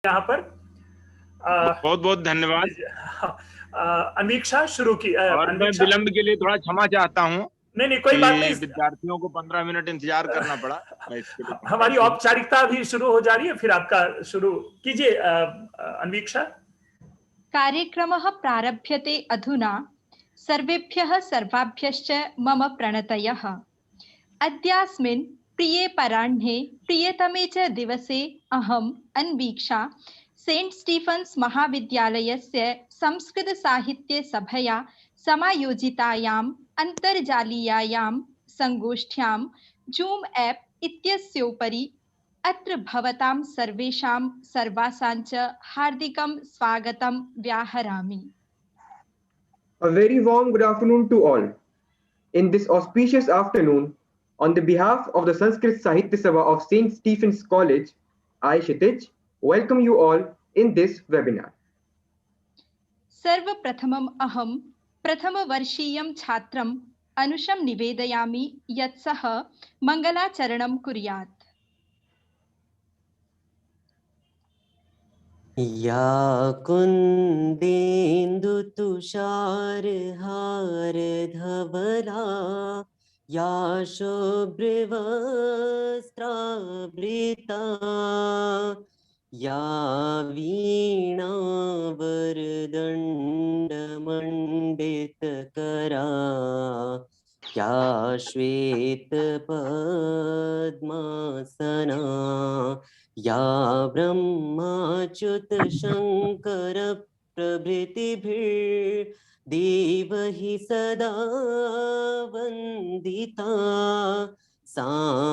यहाँ पर बहुत बहुत धन्यवाद। अमीक्षा शुरू की। और मैं विलंब के लिए थोड़ा क्षमा चाहता हूँ। नहीं कोई बात नहीं, विद्यार्थियों को 15 मिनट इंतजार करना पड़ा। मैं इसके लिए हमारी औपचारिकता भी शुरू हो जा रही है, फिर आपका शुरू कीजिए अमीक्षा। कार्यक्रमः प्रारभ्यते अधुना। सर्वेभ्यः सर्वाभ्यश्च मम प्रणतयः। अद्यास्मिन् प्रिये पराह्णे प्रियतमे च दिवसे अहम् अन्वीक्षा सेंट स्टीफन्स महाविद्यालयस्य संस्कृतसाहित्यसभया समायोजितायाम् अन्तर्जालीयायां संगोष्ठ्यां जूम ऐप् इत्यस्योपरि अत्र भवतां सर्वेषां सर्वासां च हार्दिकं स्वागतं व्याहरामि। A very warm good afternoon to all. In this auspicious afternoon, on the behalf of the Sanskrit Sahitya Sabha of St. Stephen's College, I, Kshitij, welcome you all in this webinar. सर्वप्रथमम् अहं प्रथमवर्षीयं छात्रम् अनुशं निवेदयामि यत् सः मङ्गलाचरणं कुर्यात्। या कुन्देन्दुतुषारहारधवला या शुभ्रवस्त्रावृता या वीणावरदण्डमण्डितकरा या श्वेतपद्मासना या ब्रह्माच्युतशङ्कर प्रभृतिभिर्देवैः सदा वन्दिता सा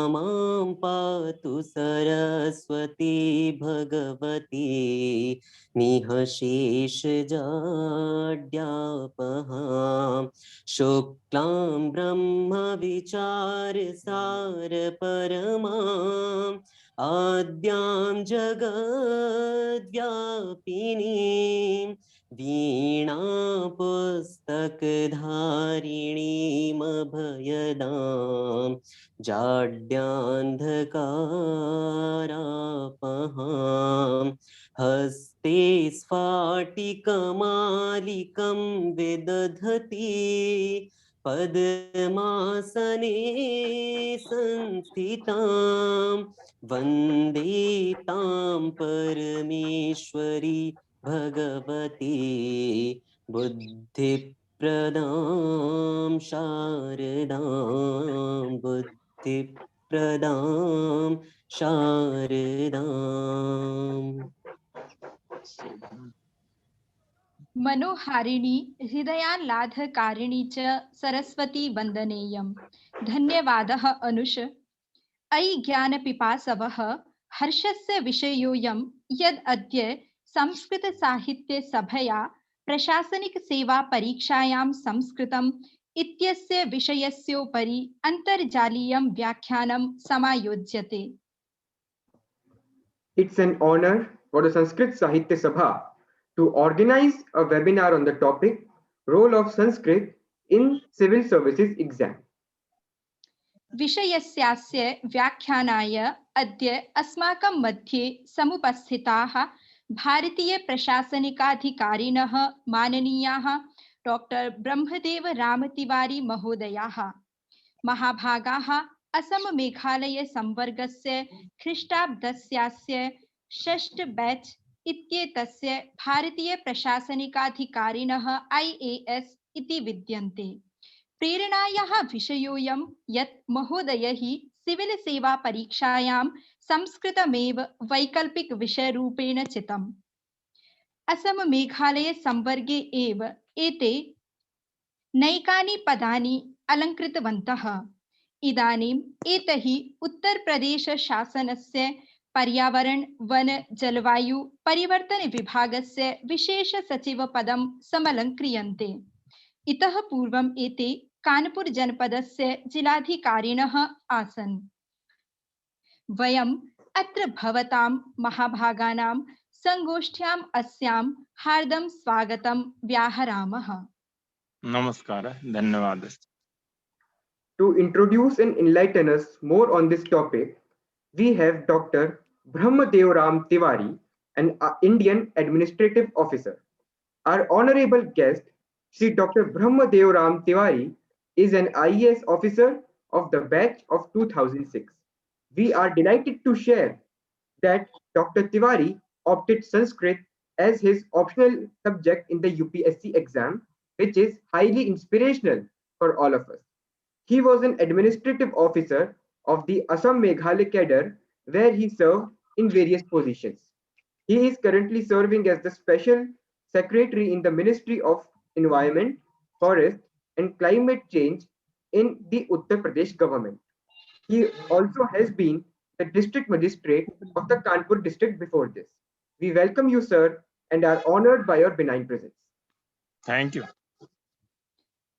मां पातु सरस्वती भगवती निःशेषजाड्यापहां शुक्लां ब्रह्मविचारसारपरमाम् आद्यां जगद्व्यापिनीं वीणापुस्तकधारिणीमभयदां जाड्यान्धकारापहां हस्ते स्फाटिकमालिकं विदधती पद्मासने संस्थितां वन्दे तां परमेश्वरी भगवती बुद्धिप्रदां शारदां बुद्धिप्रदां शारदाम्। मनोहारिणी हृदयाह्लादकारिणी च सरस्वती वन्दनेयम्। धन्यवादः अनुष। अयि ज्ञानपिपासवः, हर्षस्य विषयोऽयं यद् अद्य संस्कृतसाहित्यसभया प्रशासनिकसेवापरीक्षायां संस्कृतम् इत्यस्य विषयस्योपरि अन्तर्जालीयं व्याख्यानं समायोज्यते। It's an honor for the Sanskrit Sahitya Sabha to organize a webinar on the topic Role of Sanskrit in Civil Services Exam. विषयस्यास्य व्याख्यानाय अद्य अस्माकं मध्ये समुपस्थिताः भारतीय प्रशासनिकाधिकारिणः माननीयाः डॉक्टर ब्रह्मदेव रामतिवारी महोदयाः, महाभागाः असम मेघालय संवर्गस्य ख्रीष्टाब्दस्यास्य षष्ठ बैच इत्येतस्य भारतीय प्रशासनिकाधिकारिणः IAS इति विद्यन्ते। प्रेरणायाः विषयोऽयं यत् महोदयैः सिविल सेवा परीक्षायां संस्कृतमेव वैकल्पिक विषयरूपेण चितम्। असम मेघालय संवर्गे एव एते नैकानि पदानि अलङ्कृतवन्तः। इदानीम् एतैः उत्तर प्रदेश शासनस्य पर्यावरण वन जलवायु परिवर्तन विभागस्य विशेष सचिव पदं समलङ्क्रियन्ते। इतः पूर्वम् एते कानपुर जनपदस्य जिलाधिकारिणः आसन्। वयम् अत्र भवतां महाभागानां संगोष्ठ्याम् अस्यां हार्दं स्वागतं व्याहरामः। नमस्कार, धन्यवाद। To introduce and enlighten us more on this topic, we have Dr. Brahmadev Ram Tiwari an Indian administrative officer. Our honorable guest, Sri Dr. Brahmadev Ram Tiwari, is an IAS officer of the batch of 2006. We are delighted to share that Dr. Tiwari opted Sanskrit as his optional subject in the UPSC exam, which is highly inspirational for all of us. He was an administrative officer of the Assam Meghalaya cadre, where he served in various positions. He is currently serving as the Special Secretary in the Ministry of Environment, Forest and Climate Change in the Uttar Pradesh government. He also has been the district magistrate of the Kanpur district before this. We welcome you, sir, and are honored by your benign presence. Thank you.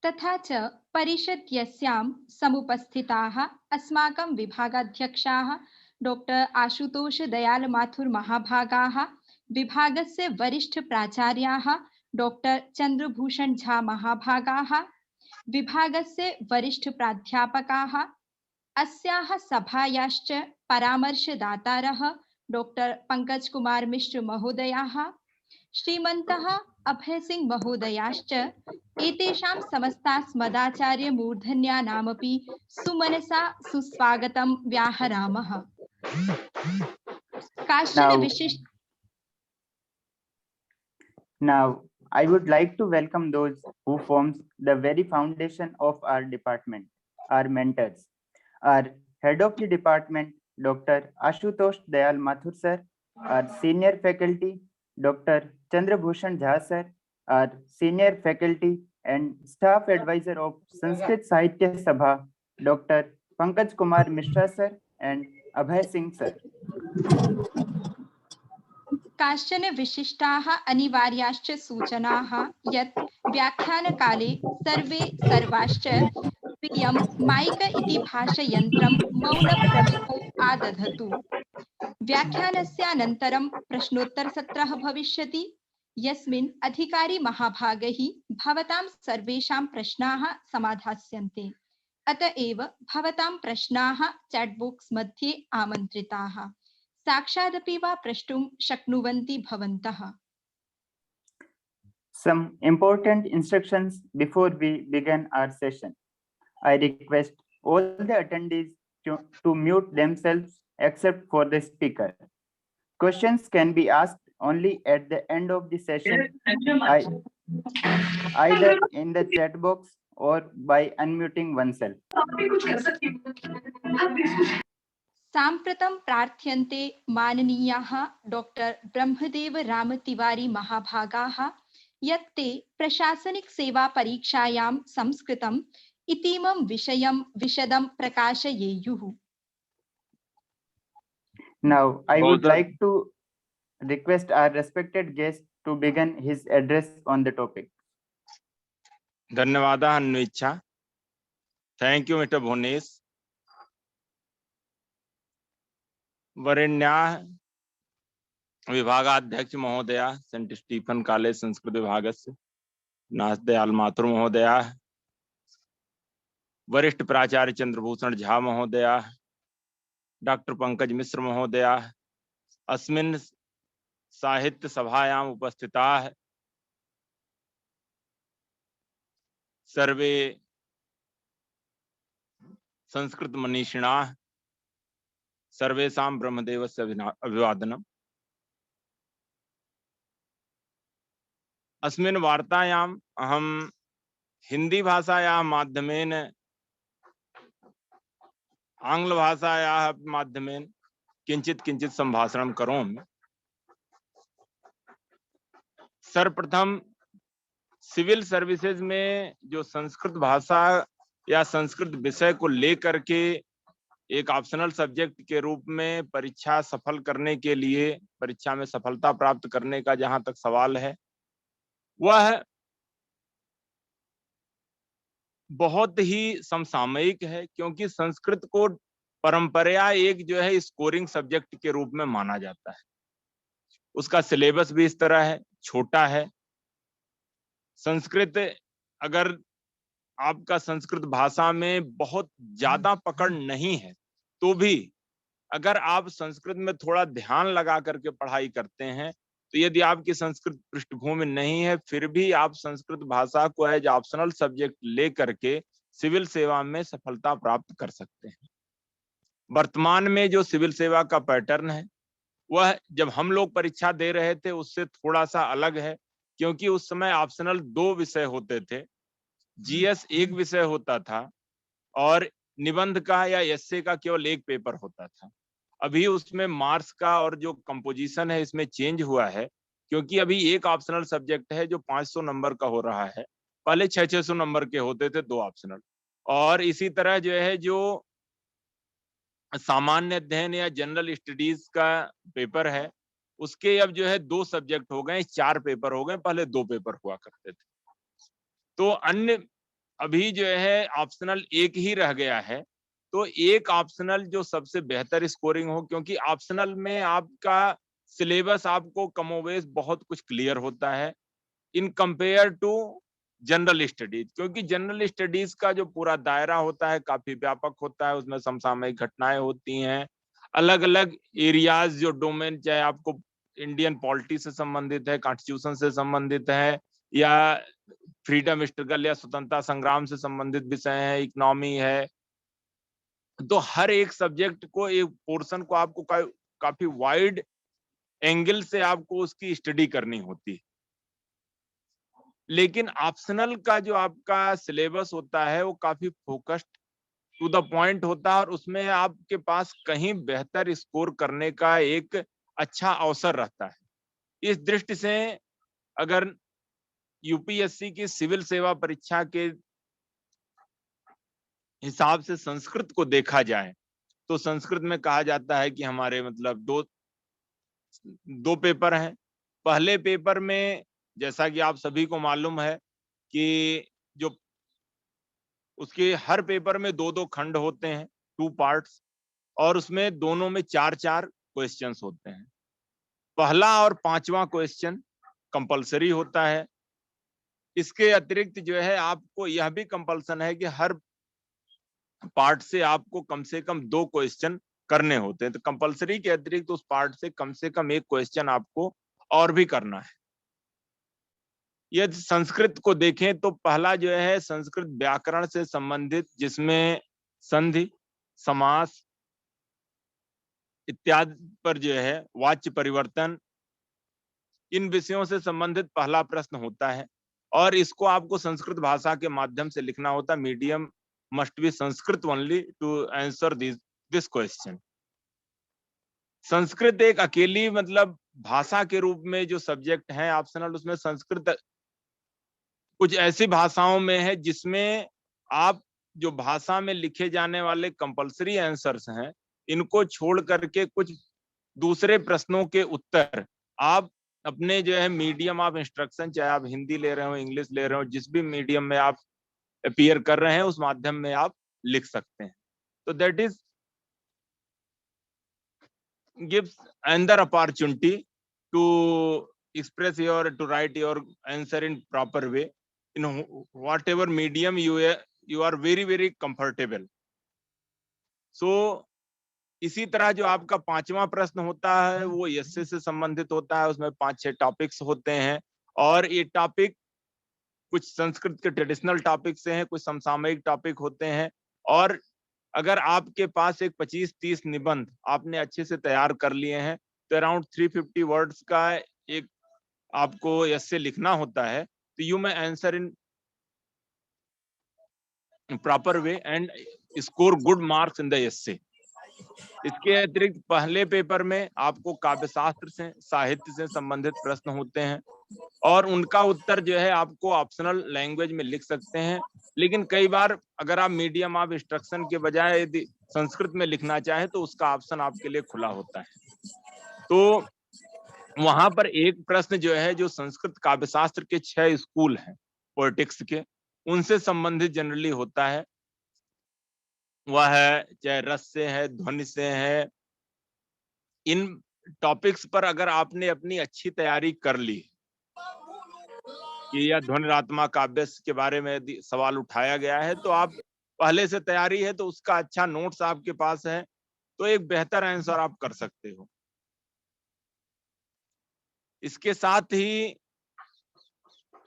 तथा च परिषद्यस्यां समुपस्थिताः अस्माकं विभागाध्यक्षाः doctor Ashutosh Dayal Mathur महाभागाः, विभागस्य वरिष्ठ प्राचार्याः doctor Chandrabhushan Jha महाभागाः, विभागस्य वरिष्ठ प्राध्यापकाः, अस्याः सभायाश्च परामर्शदातारः doctor Pankaj Kumar Mishra महोदयाः, श्रीमन्तः अभय सिंह महोदयाश्च एतेषां समस्तास्मदाचार्य मूर्धन्यानामपि सुमनसा सुस्वागतं व्याहरामः। काश्चन विशिष्ट Now, I would like to welcome those who forms the very foundation of our department, our mentors. Our head of the department, Dr. Ashutosh Dayal Mathur sir, our senior faculty, Dr. Chandrabhushan Jha sir, our senior faculty and staff advisor of Sanskrit Sahitya Sabha, Dr. Pankaj Kumar Mishra sir and Abhay Singh sir. काश्चन विशिष्टाः अनिवार्याश्च सूचनाः यत् व्याख्यानकाले सर्वे सर्वाश्च प्रियं mic इति भाषयन्त्रं मौनप्रविष्टौ आदधतु। व्याख्यानस्यानन्तरं प्रश्नोत्तरसत्रः भविष्यति, यस्मिन् अधिकारी महाभागैः भवतां सर्वेषां प्रश्नाः समाधास्यन्ते। अतएव भवतां प्रश्नाः चैट बॉक्स मध्ये आमन्त्रिताः। साक्षादपि वा प्रष्टुं शक्नुवन्ति भवन्तः। Some important instructions before we begin our session. I request all the attendees to mute themselves except for the speaker. Questions can be asked only at the end of the session, either in the chat box or by unmuting oneself. साम्प्रतं प्रार्थ्यन्ते माननीयाः doctor Brahmadev Ram Tiwari महाभागाः यत् ते प्रशासनिक सेवा परीक्षायां संस्कृतम् इतीमं विषयं विशदं प्रकाशयेयुः। Now, I would like to request our respected guest to begin his address on the topic. धन्यवाद अन्वेच्छा. Thank you, Mr. Bhunesh. वरेण्या विभागाध्यक्ष महोदया सेंट स्टीफन कॉलेज संस्कृत विभागस्य नाथदयाल माथुर महोदया, वरिष्ठ प्राचार्य चंद्रभूषण झा महोदया, डॉक्टर पंकज मिश्र महोदया, अस्मिन् साहित्य सभायाम् उपस्थिताः सर्वे संस्कृत मनीषिणाः, सर्वेषां ब्रह्मदेवस्य अभिवादनम्। अस्मिन् वार्तायाम् अहं हिंदी भाषायाः माध्यमेन आंग्लभाषायाः माध्यमेन किंचित संभाषणं करोमि। सर्वप्रथम सिविल सर्विसेज में जो संस्कृत भाषा या संस्कृत विषय को लेकर के एक ऑप्शनल सब्जेक्ट के रूप में परीक्षा सफल करने के लिए, परीक्षा में सफलता प्राप्त करने का जहां तक सवाल है, वह बहुत ही समसामयिक है, क्योंकि संस्कृत को परंपरा एक जो है स्कोरिंग सब्जेक्ट के रूप में माना जाता है। उसका सिलेबस भी इस तरह है, छोटा है। संस्कृत, अगर आपका संस्कृत भाषा में बहुत ज्यादा पकड़ नहीं है तो भी अगर आप संस्कृत में थोड़ा ध्यान लगा करके पढ़ाई करते हैं, तो यदि आपकी संस्कृत पृष्ठभूमि नहीं है, फिर भी आप संस्कृत भाषा को एज ऑप्शनल सब्जेक्ट ले करके सिविल सेवा में सफलता प्राप्त कर सकते हैं। वर्तमान में जो सिविल सेवा का पैटर्न है, वह जब हम लोग परीक्षा दे रहे थे उससे थोड़ा सा अलग है, क्योंकि उस समय ऑप्शनल 2 विषय होते थे। जीएस 1 विषय होता था और निबंध का या एस्से का केवल 1 पेपर होता था। अभी उसमें मार्क्स का और जो कंपोजिशन है इसमें चेंज हुआ है, क्योंकि अभी एक ऑप्शनल सब्जेक्ट है जो 500 नंबर का हो रहा है। पहले 600-600 नंबर के होते थे 2 ऑप्शनल। और इसी तरह जो है जो सामान्य अध्ययन या जनरल स्टडीज का पेपर है, उसके अब जो है 2 सब्जेक्ट हो गए, 4 पेपर हो गए, पहले 2 पेपर हुआ करते थे। तो अन्य अभी जो है ऑप्शनल 1 ही रह गया है। तो एक ऑप्शनल जो सबसे बेहतर स्कोरिंग हो, क्योंकि ऑप्शनल में आपका सिलेबस आपको कमोबेश बहुत कुछ क्लियर होता है in compare to general studies, क्योंकि जनरल स्टडीज का जो पूरा दायरा होता है काफी व्यापक होता है, उसमें समसामयिक घटनाएं होती हैं, अलग अलग एरियाज जो डोमेन, चाहे आपको इंडियन पॉलिटी से संबंधित है, कॉन्स्टिट्यूशन से संबंधित है, या फ्रीडम स्ट्रगल या स्वतंत्रता संग्राम से संबंधित विषय है, इकोनॉमी है, तो हर एक सब्जेक्ट को, एक पोर्शन को आपको काफी वाइड एंगल से आपको उसकी स्टडी करनी होती है। लेकिन ऑप्शनल का जो आपका सिलेबस होता है वो काफी फोकस्ड टू द पॉइंट होता है, और उसमें आपके पास कहीं बेहतर स्कोर करने का एक अच्छा अवसर रहता है। इस दृष्टि से अगर यूपीएससी की सिविल सेवा परीक्षा के हिसाब से संस्कृत को देखा जाए, तो संस्कृत में कहा जाता है कि हमारे मतलब दो पेपर हैं। पहले पेपर में, जैसा कि आप सभी को मालूम है कि जो उसके हर पेपर में 2-2 खंड होते हैं, 2 पार्ट्स, और उसमें दोनों में 4-4 क्वेश्चंस होते हैं। पहला और 5वां क्वेश्चन कंपलसरी होता है। इसके अतिरिक्त जो है आपको यह भी कंपल्सन है कि हर पार्ट से आपको कम से कम 2 क्वेश्चन करने होते हैं। तो कंपलसरी के अतिरिक्त उस पार्ट से कम 1 क्वेश्चन आपको और भी करना है। यदि संस्कृत को देखें तो पहला जो है संस्कृत व्याकरण से संबंधित, जिसमें संधि, समास इत्यादि पर जो है वाच्य परिवर्तन, इन विषयों से संबंधित पहला प्रश्न होता है, और इसको आपको संस्कृत भाषा के माध्यम से लिखना होता है। Medium must be Sanskrit only to answer this question. Sanskrit एक अकेली मतलब भाषा के रूप में जो सब्जेक्ट है ऑप्शनल, उसमें संस्कृत कुछ ऐसी भाषाओं में है जिसमें आप जो भाषा में लिखे जाने वाले कंपलसरी आंसर्स हैं, इनको छोड़ करके कुछ दूसरे प्रश्नों के उत्तर आप अपने जो है मीडियम ऑफ इंस्ट्रक्शन, चाहे आप हिंदी ले रहे हो, इंग्लिश ले रहे हो, जिस भी मीडियम में आप अपीयर कर रहे हैं उस माध्यम में आप लिख सकते हैं। तो that is gives another opportunity to express your, to write your answer in proper way in whatever medium you are very comfortable. So इसी तरह जो आपका 5वां प्रश्न होता है वो एस्से से संबंधित होता है। उसमें 5-6 टॉपिक्स होते हैं, और ये टॉपिक कुछ संस्कृत के ट्रेडिशनल टॉपिक से हैं, कुछ समसामयिक टॉपिक होते हैं। और अगर आपके पास एक 25-30 निबंध आपने अच्छे से तैयार कर लिए हैं, तो अराउंड 350 वर्ड्स का एक आपको एस्से लिखना होता है, तो you may answer in proper way and score good marks in the essay. इसके अतिरिक्त पहले पेपर में आपको काव्य शास्त्र से, साहित्य से संबंधित प्रश्न होते हैं, और उनका उत्तर जो है आपको ऑप्शनल लैंग्वेज में लिख सकते हैं। लेकिन कई बार अगर आप मीडियम ऑफ इंस्ट्रक्शन के बजाय यदि संस्कृत में लिखना चाहे तो उसका ऑप्शन आपके लिए खुला होता है। तो वहां पर एक प्रश्न जो है, जो संस्कृत काव्य शास्त्र के 6 स्कूल हैं पोएटिक्स के, उनसे संबंधित जनरली होता है। वह है चाहे रस से है, ध्वनि से है, इन टॉपिक्स पर अगर आपने अपनी अच्छी तैयारी कर ली कि या ध्वनिरात्मक काव्य के बारे में यदि सवाल उठाया गया है, तो आप पहले से तैयारी है तो उसका अच्छा नोट्स आपके पास है, तो एक बेहतर आंसर आप कर सकते हो। इसके साथ ही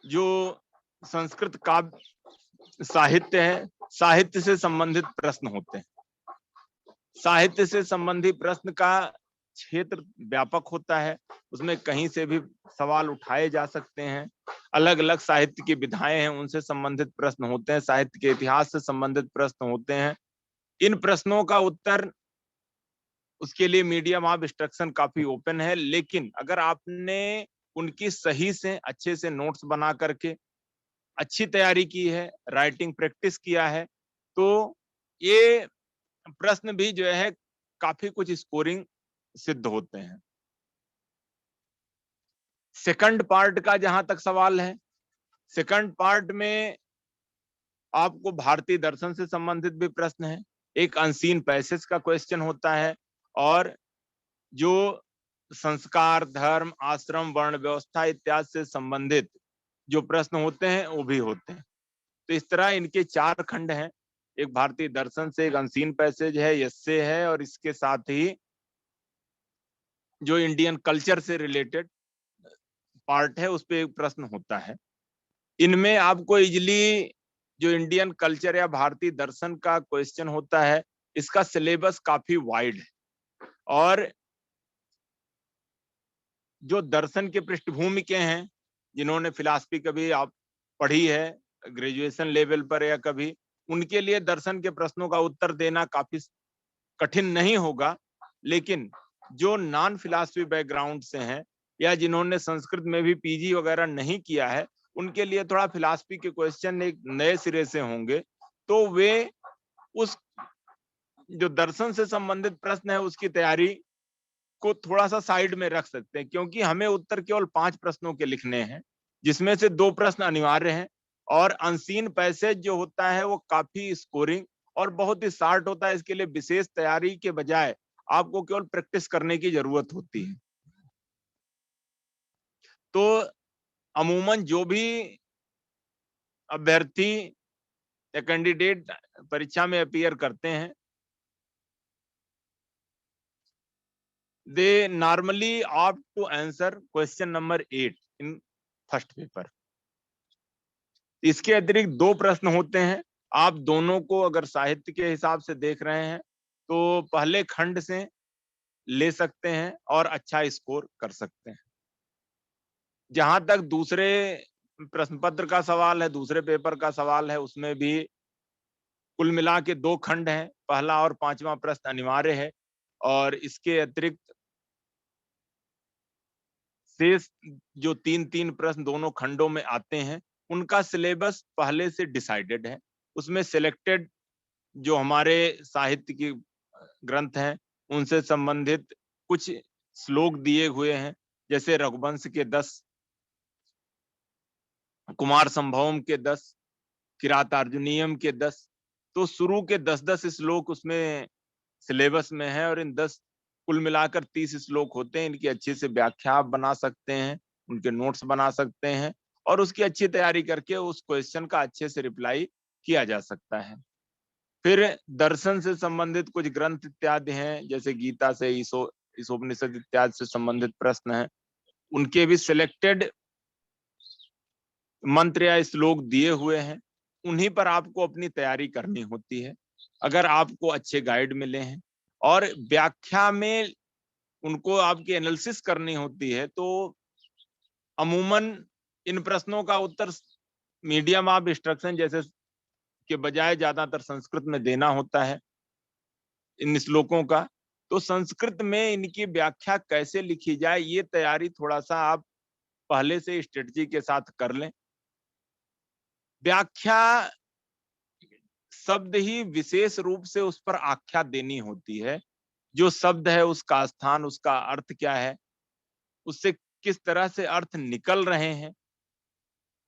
जो संस्कृत काव्य साहित्य है, साहित्य से संबंधित प्रश्न होते हैं। साहित्य से संबंधित प्रश्न का क्षेत्र व्यापक होता है, उसमें कहीं से भी सवाल उठाए जा सकते हैं। अलग अलग साहित्य की विधाएं हैं, उनसे संबंधित प्रश्न होते हैं, साहित्य के इतिहास से संबंधित प्रश्न होते हैं। इन प्रश्नों का उत्तर, उसके लिए मीडियम ऑफ इंस्ट्रक्शन काफी ओपन है, लेकिन अगर आपने उनकी सही से अच्छे से नोट्स बना करके अच्छी तैयारी की है, राइटिंग प्रैक्टिस किया है, तो ये प्रश्न भी जो है काफी कुछ स्कोरिंग सिद्ध होते हैं। सेकंड पार्ट का जहां तक सवाल है, सेकंड पार्ट में आपको भारतीय दर्शन से संबंधित भी प्रश्न है, एक अनसीन पैसेज का क्वेश्चन होता है, और जो संस्कार, धर्म, आश्रम, वर्ण व्यवस्था इत्यादि से संबंधित जो प्रश्न होते हैं वो भी होते हैं। तो इस तरह इनके 4 खंड हैं, एक भारतीय दर्शन से, एक अनसीन पैसेज है, यस्से है, और इसके साथ ही जो इंडियन कल्चर से रिलेटेड पार्ट है उस पे एक प्रश्न होता है। इनमें आपको इजिली जो इंडियन कल्चर या भारतीय दर्शन का क्वेश्चन होता है, इसका सिलेबस काफी वाइड है, और जो दर्शन के पृष्ठभूमि के हैं, जिन्होंने फिलॉसफी कभी आप पढ़ी है ग्रेजुएशन लेवल पर या कभी, उनके लिए दर्शन के प्रश्नों का उत्तर देना काफी कठिन नहीं होगा। लेकिन जो नॉन फिलॉसफी बैकग्राउंड से हैं या जिन्होंने संस्कृत में भी पीजी वगैरह नहीं किया है, उनके लिए थोड़ा फिलॉसफी के क्वेश्चन एक नए सिरे से होंगे, तो वे उस जो दर्शन से संबंधित प्रश्न है उसकी तैयारी को थोड़ा सा साइड में रख सकते हैं, क्योंकि हमें उत्तर केवल 5 प्रश्नों के लिखने हैं, जिसमें से 2 प्रश्न अनिवार्य हैं, और अनसीन पैसेज जो होता है वो काफी स्कोरिंग और बहुत ही शार्ट होता है। इसके लिए विशेष तैयारी के बजाय आपको केवल प्रैक्टिस करने की जरूरत होती है। तो अमूमन जो भी अभ्यर्थी या कैंडिडेट परीक्षा में अपीयर करते हैं, they normally opt to answer question number 8 in first paper. इसके अतिरिक्त 2 प्रश्न होते हैं, आप दोनों को अगर साहित्य के हिसाब से देख रहे हैं तो पहले खंड से ले सकते हैं और अच्छा स्कोर कर सकते हैं। जहां तक दूसरे प्रश्न पत्र का सवाल है, दूसरे पेपर का सवाल है, उसमें भी कुल मिला के 2 खंड हैं, पहला और 5वां प्रश्न अनिवार्य है, और इसके अतिरिक्त शेष जो 3-3 प्रश्न दोनों खंडों में आते हैं, उनका सिलेबस पहले से डिसाइडेड है। उसमें सिलेक्टेड जो हमारे साहित्य की ग्रंथ हैं, उनसे संबंधित कुछ श्लोक दिए हुए हैं, जैसे रघुवंश के 10, कुमार संभवम के 10, किरातार्जुनीयम के 10, तो शुरू के 10-10 श्लोक उसमें सिलेबस में है, और इन 10 कुल मिलाकर 30 श्लोक होते हैं। इनकी अच्छे से व्याख्या आप बना सकते हैं, उनके नोट्स बना सकते हैं, और उसकी अच्छी तैयारी करके उस क्वेश्चन का अच्छे से रिप्लाई किया जा सकता है। फिर दर्शन से संबंधित कुछ ग्रंथ इत्यादि हैं, जैसे गीता से, ईशोपनिषद इत्यादि से संबंधित प्रश्न हैं, उनके भी सिलेक्टेड मंत्र या श्लोक दिए हुए हैं, उन्हीं पर आपको अपनी तैयारी करनी होती है। अगर आपको अच्छे गाइड मिले हैं और व्याख्या में उनको आपकी एनालिसिस करनी होती है, तो अमूमन इन प्रश्नों का उत्तर मीडियम ऑफ इंस्ट्रक्शन जैसे के बजाय ज्यादातर संस्कृत में देना होता है इन श्लोकों का। तो संस्कृत में इनकी व्याख्या कैसे लिखी जाए, ये तैयारी थोड़ा सा आप पहले से स्ट्रेटजी के साथ कर लें। व्याख्या शब्द ही विशेष रूप से उस पर आख्या देनी होती है, जो शब्द है उसका स्थान, उसका अर्थ क्या है, उससे किस तरह से अर्थ निकल रहे हैं।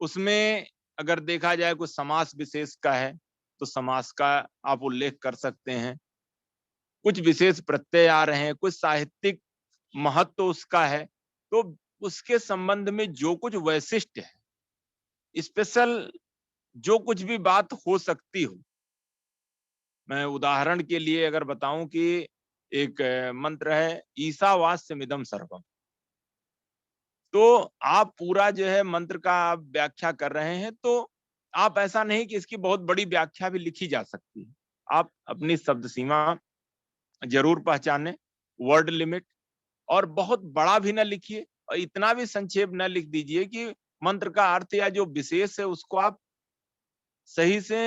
उसमें अगर देखा जाए कुछ समास विशेष का है तो समास का आप उल्लेख कर सकते हैं, कुछ विशेष प्रत्यय आ रहे हैं, कुछ साहित्यिक महत्व उसका है, तो उसके संबंध में जो कुछ वैशिष्ट है, स्पेशल जो कुछ भी बात हो सकती हो। मैं उदाहरण के लिए अगर बताऊं कि एक मंत्र है, ईशावास्यमिदं सर्वम। तो आप पूरा जो है मंत्र का आप व्याख्या कर रहे हैं, तो आप ऐसा नहीं कि इसकी बहुत बड़ी व्याख्या भी लिखी जा सकती है। आप अपनी शब्द सीमा जरूर पहचाने, वर्ड लिमिट, और बहुत बड़ा भी ना लिखिए और इतना भी संक्षेप न लिख दीजिए कि मंत्र का अर्थ या जो विशेष है उसको आप सही से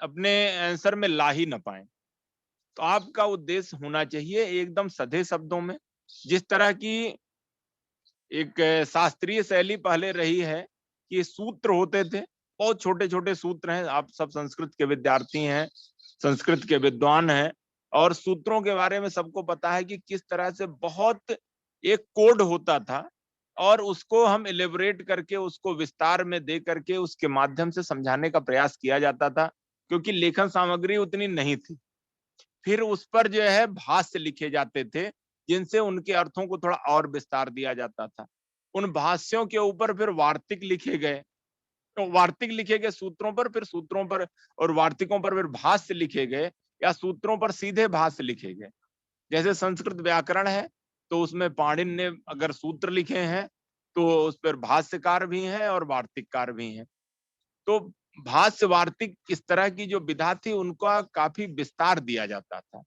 अपने आंसर में ला ही ना पाए। तो आपका उद्देश्य होना चाहिए एकदम सधे शब्दों में, जिस तरह की एक शास्त्रीय शैली पहले रही है कि सूत्र होते थे, बहुत छोटे छोटे सूत्र हैं। आप सब संस्कृत के विद्यार्थी हैं, संस्कृत के विद्वान हैं, और सूत्रों के बारे में सबको पता है कि किस तरह से बहुत एक कोड होता था और उसको हम इलेबोरेट करके उसको विस्तार में दे करके उसके माध्यम से समझाने का प्रयास किया जाता था, क्योंकि लेखन सामग्री उतनी नहीं थी। फिर उस पर जो है भाष्य लिखे जाते थे, जिनसे उनके अर्थों को थोड़ा और विस्तार दिया जाता था। उन भाष्यों के ऊपर फिर वार्तिक लिखे गए, तो वार्तिक लिखे गए सूत्रों पर, फिर सूत्रों पर और वार्तिकों पर फिर भाष्य लिखे गए, या सूत्रों पर सीधे भाष्य लिखे गए। जैसे संस्कृत व्याकरण है, तो उसमें पाणिनि ने अगर सूत्र लिखे हैं तो उस पर भाष्यकार भी हैं और वार्तिककार भी हैं। तो भाष्य वार्तिक इस तरह की जो विधा थी उनका काफी विस्तार दिया जाता था।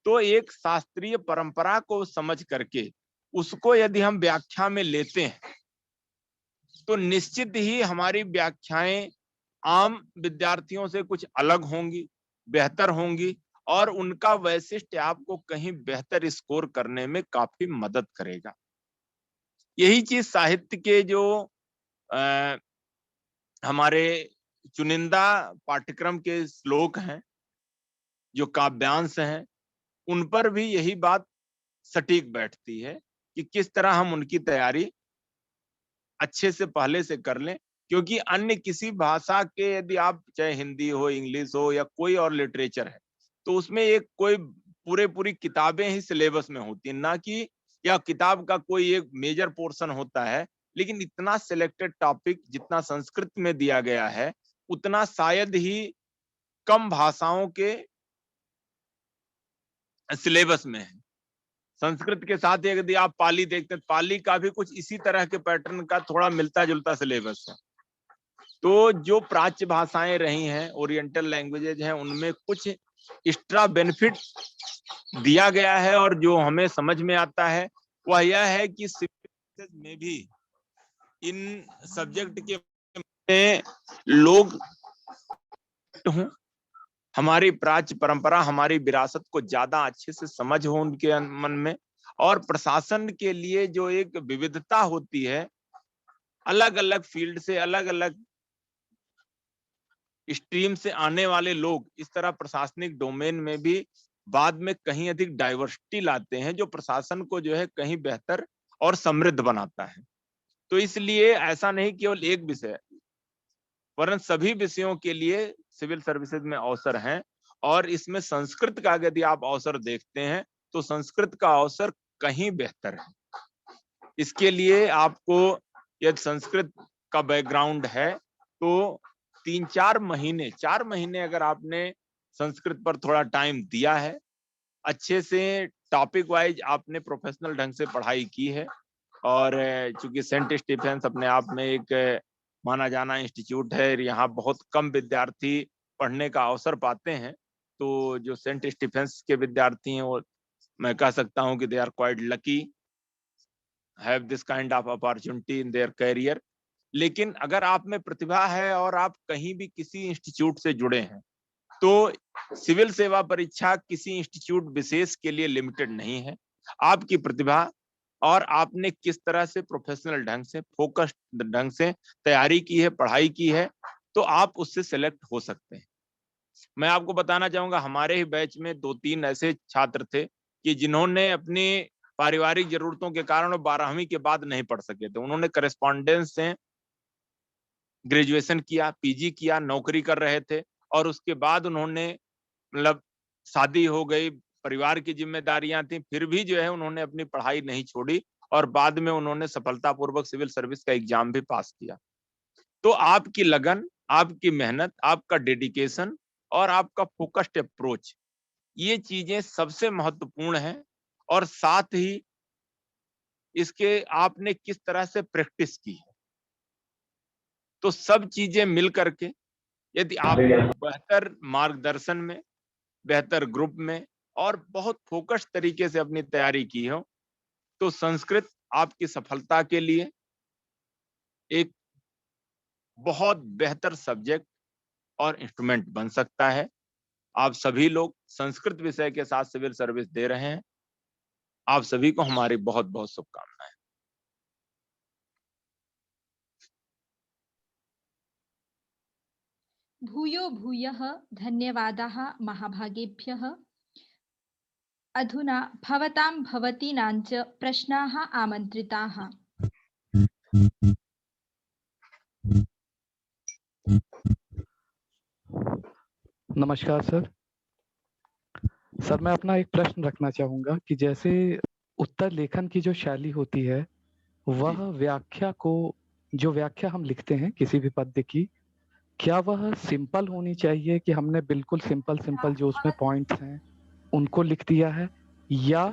तो एक शास्त्रीय परंपरा को समझ करके उसको यदि हम व्याख्या में लेते हैं तो निश्चित ही हमारी व्याख्याएं आम विद्यार्थियों से कुछ अलग होंगी, बेहतर होंगी, और उनका वैशिष्ट्य आपको कहीं बेहतर स्कोर करने में काफी मदद करेगा। यही चीज साहित्य के जो हमारे चुनिंदा पाठ्यक्रम के श्लोक हैं, जो काव्यांश हैं, उन पर भी यही बात सटीक बैठती है कि किस तरह हम उनकी तैयारी अच्छे से पहले से कर लें। क्योंकि अन्य किसी भाषा के यदि आप चाहे हिंदी हो, इंग्लिश हो या कोई और लिटरेचर है, तो उसमें एक कोई पूरी किताबें ही सिलेबस में होती हैं, ना कि या किताब का कोई एक मेजर पोर्शन होता है। लेकिन इतना सिलेक्टेड टॉपिक जितना संस्कृत में दिया गया है, उतना शायद ही कम भाषाओं के सिलेबस में है। संस्कृत के साथ यदि आप पाली देखते हैं, पाली का भी कुछ इसी तरह के पैटर्न का थोड़ा मिलता जुलता सिलेबस है। तो जो प्राच्य भाषाएं रही हैं, ओरिएंटल लैंग्वेजेज हैं, उनमें कुछ एक्स्ट्रा बेनिफिट दिया गया है, और जो हमें समझ में आता है वह यह है कि सिविल में भी इन सब्जेक्ट के में लोग हों, हमारी प्राच्य परंपरा, हमारी विरासत को ज्यादा अच्छे से समझ हो उनके मन में, और प्रशासन के लिए जो एक विविधता होती है, अलग अलग फील्ड से, अलग अलग स्ट्रीम से आने वाले लोग इस तरह प्रशासनिक डोमेन में भी बाद में कहीं अधिक डाइवर्सिटी लाते हैं, जो प्रशासन को जो है कहीं बेहतर और समृद्ध बनाता है। तो इसलिए ऐसा नहीं केवल एक विषय, वरन सभी विषयों के लिए सिविल सर्विसेज में अवसर हैं। और इसमें संस्कृत का यदि आप अवसर देखते हैं तो संस्कृत का अवसर कहीं बेहतर है। इसके लिए आपको यदि संस्कृत का बैकग्राउंड है तो 3-4 महीने, 4 महीने अगर आपने संस्कृत पर थोड़ा टाइम दिया है, अच्छे से टॉपिक वाइज आपने प्रोफेशनल ढंग से पढ़ाई की है, और चूंकि सेंट स्टीफेंस अपने आप में एक माना जाना इंस्टीट्यूट है, यहाँ बहुत कम विद्यार्थी पढ़ने का अवसर पाते हैं, तो जो सेंट स्टीफेंस के विद्यार्थी हैं वो मैं कह सकता हूँ कि they are quite lucky, have this kind of opportunity in their career. लेकिन अगर आप में प्रतिभा है और आप कहीं भी किसी इंस्टीट्यूट से जुड़े हैं, तो सिविल सेवा परीक्षा किसी इंस्टीट्यूट विशेष के लिए लिमिटेड नहीं है। आपकी प्रतिभा और आपने किस तरह से प्रोफेशनल ढंग से, फोकस्ड ढंग से तैयारी की है, पढ़ाई की है, तो आप उससे सेलेक्ट हो सकते हैं। मैं आपको बताना चाहूंगा, हमारे ही बैच में 2-3 ऐसे छात्र थे कि जिन्होंने अपनी पारिवारिक जरूरतों के कारण 12वीं के बाद नहीं पढ़ सके थे। उन्होंने करेस्पॉन्डेंस से ग्रेजुएशन किया, पीजी किया, नौकरी कर रहे थे, और उसके बाद उन्होंने मतलब शादी हो गई, परिवार की जिम्मेदारियां थी, फिर भी जो है उन्होंने अपनी पढ़ाई नहीं छोड़ी, और बाद में उन्होंने सफलतापूर्वक सिविल सर्विस का एग्जाम भी पास किया। तो आपकी लगन, आपकी मेहनत, आपका डेडिकेशन और आपका फोकस्ड अप्रोच, ये चीजें सबसे महत्वपूर्ण है और साथ ही इसके आपने किस तरह से प्रैक्टिस की है। तो सब चीजें मिल करके यदि आप बेहतर मार्गदर्शन में, बेहतर ग्रुप में और बहुत फोकस तरीके से अपनी तैयारी की हो, तो संस्कृत आपकी सफलता के लिए एक बहुत बेहतर सब्जेक्ट और इंस्ट्रूमेंट बन सकता है। आप सभी लोग संस्कृत विषय के साथ सिविल सर्विस दे रहे हैं, आप सभी को हमारी बहुत बहुत शुभकामनाएं। भूयो भूयः धन्यवादाः महाभागेभ्यः। अधुना भवतां भवतीनां च प्रश्नाः आमन्त्रिताः। नमस्कार सर। सर मैं अपना एक प्रश्न रखना चाहूंगा कि जैसे उत्तर लेखन की जो शैली होती है, वह व्याख्या को, जो व्याख्या हम लिखते हैं किसी भी पद्य की, क्या वह सिंपल होनी चाहिए कि हमने बिल्कुल सिंपल जो उसमें पॉइंट्स हैं उनको लिख दिया है, या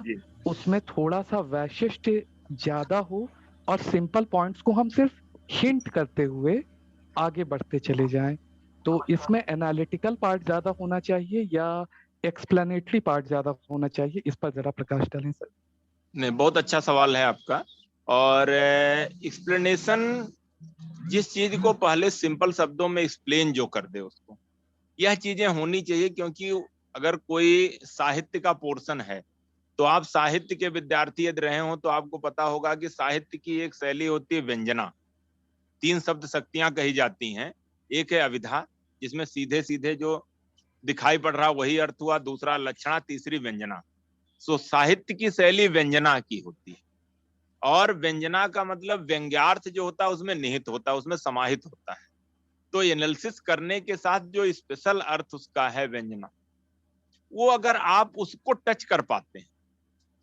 उसमें थोड़ा सा वैशिष्ट ज्यादा हो और सिंपल पॉइंट्स को हम सिर्फ हिंट करते हुए आगे बढ़ते चले जाएं? तो इसमें एनालिटिकल पार्ट ज्यादा होना चाहिए या एक्सप्लेनेटरी पार्ट ज्यादा होना चाहिए? इस पर जरा प्रकाश डालें सर। नहीं, बहुत अच्छा सवाल है आपका। और एक्सप्लेनेशन, जिस चीज को पहले सिंपल शब्दों में एक्सप्लेन जो कर दे उसको, यह चीजें होनी चाहिए। क्योंकि अगर कोई साहित्य का पोर्शन है, तो आप साहित्य के विद्यार्थी यदि रहे हो तो आपको पता होगा कि साहित्य की एक शैली होती है व्यंजना। 3 शब्द शक्तियां कही जाती हैं। एक है अविधा, जिसमें सीधे सीधे जो दिखाई पड़ रहा वही अर्थ हुआ, दूसरा लक्षणा, तीसरी व्यंजना। सो साहित्य की शैली व्यंजना की होती है, और व्यंजना का मतलब व्यंग्यार्थ जो होता है उसमें निहित होता है, उसमें समाहित होता है। तो एनालिसिस करने के साथ जो स्पेशल अर्थ उसका है व्यंजना, वो अगर आप उसको टच कर पाते हैं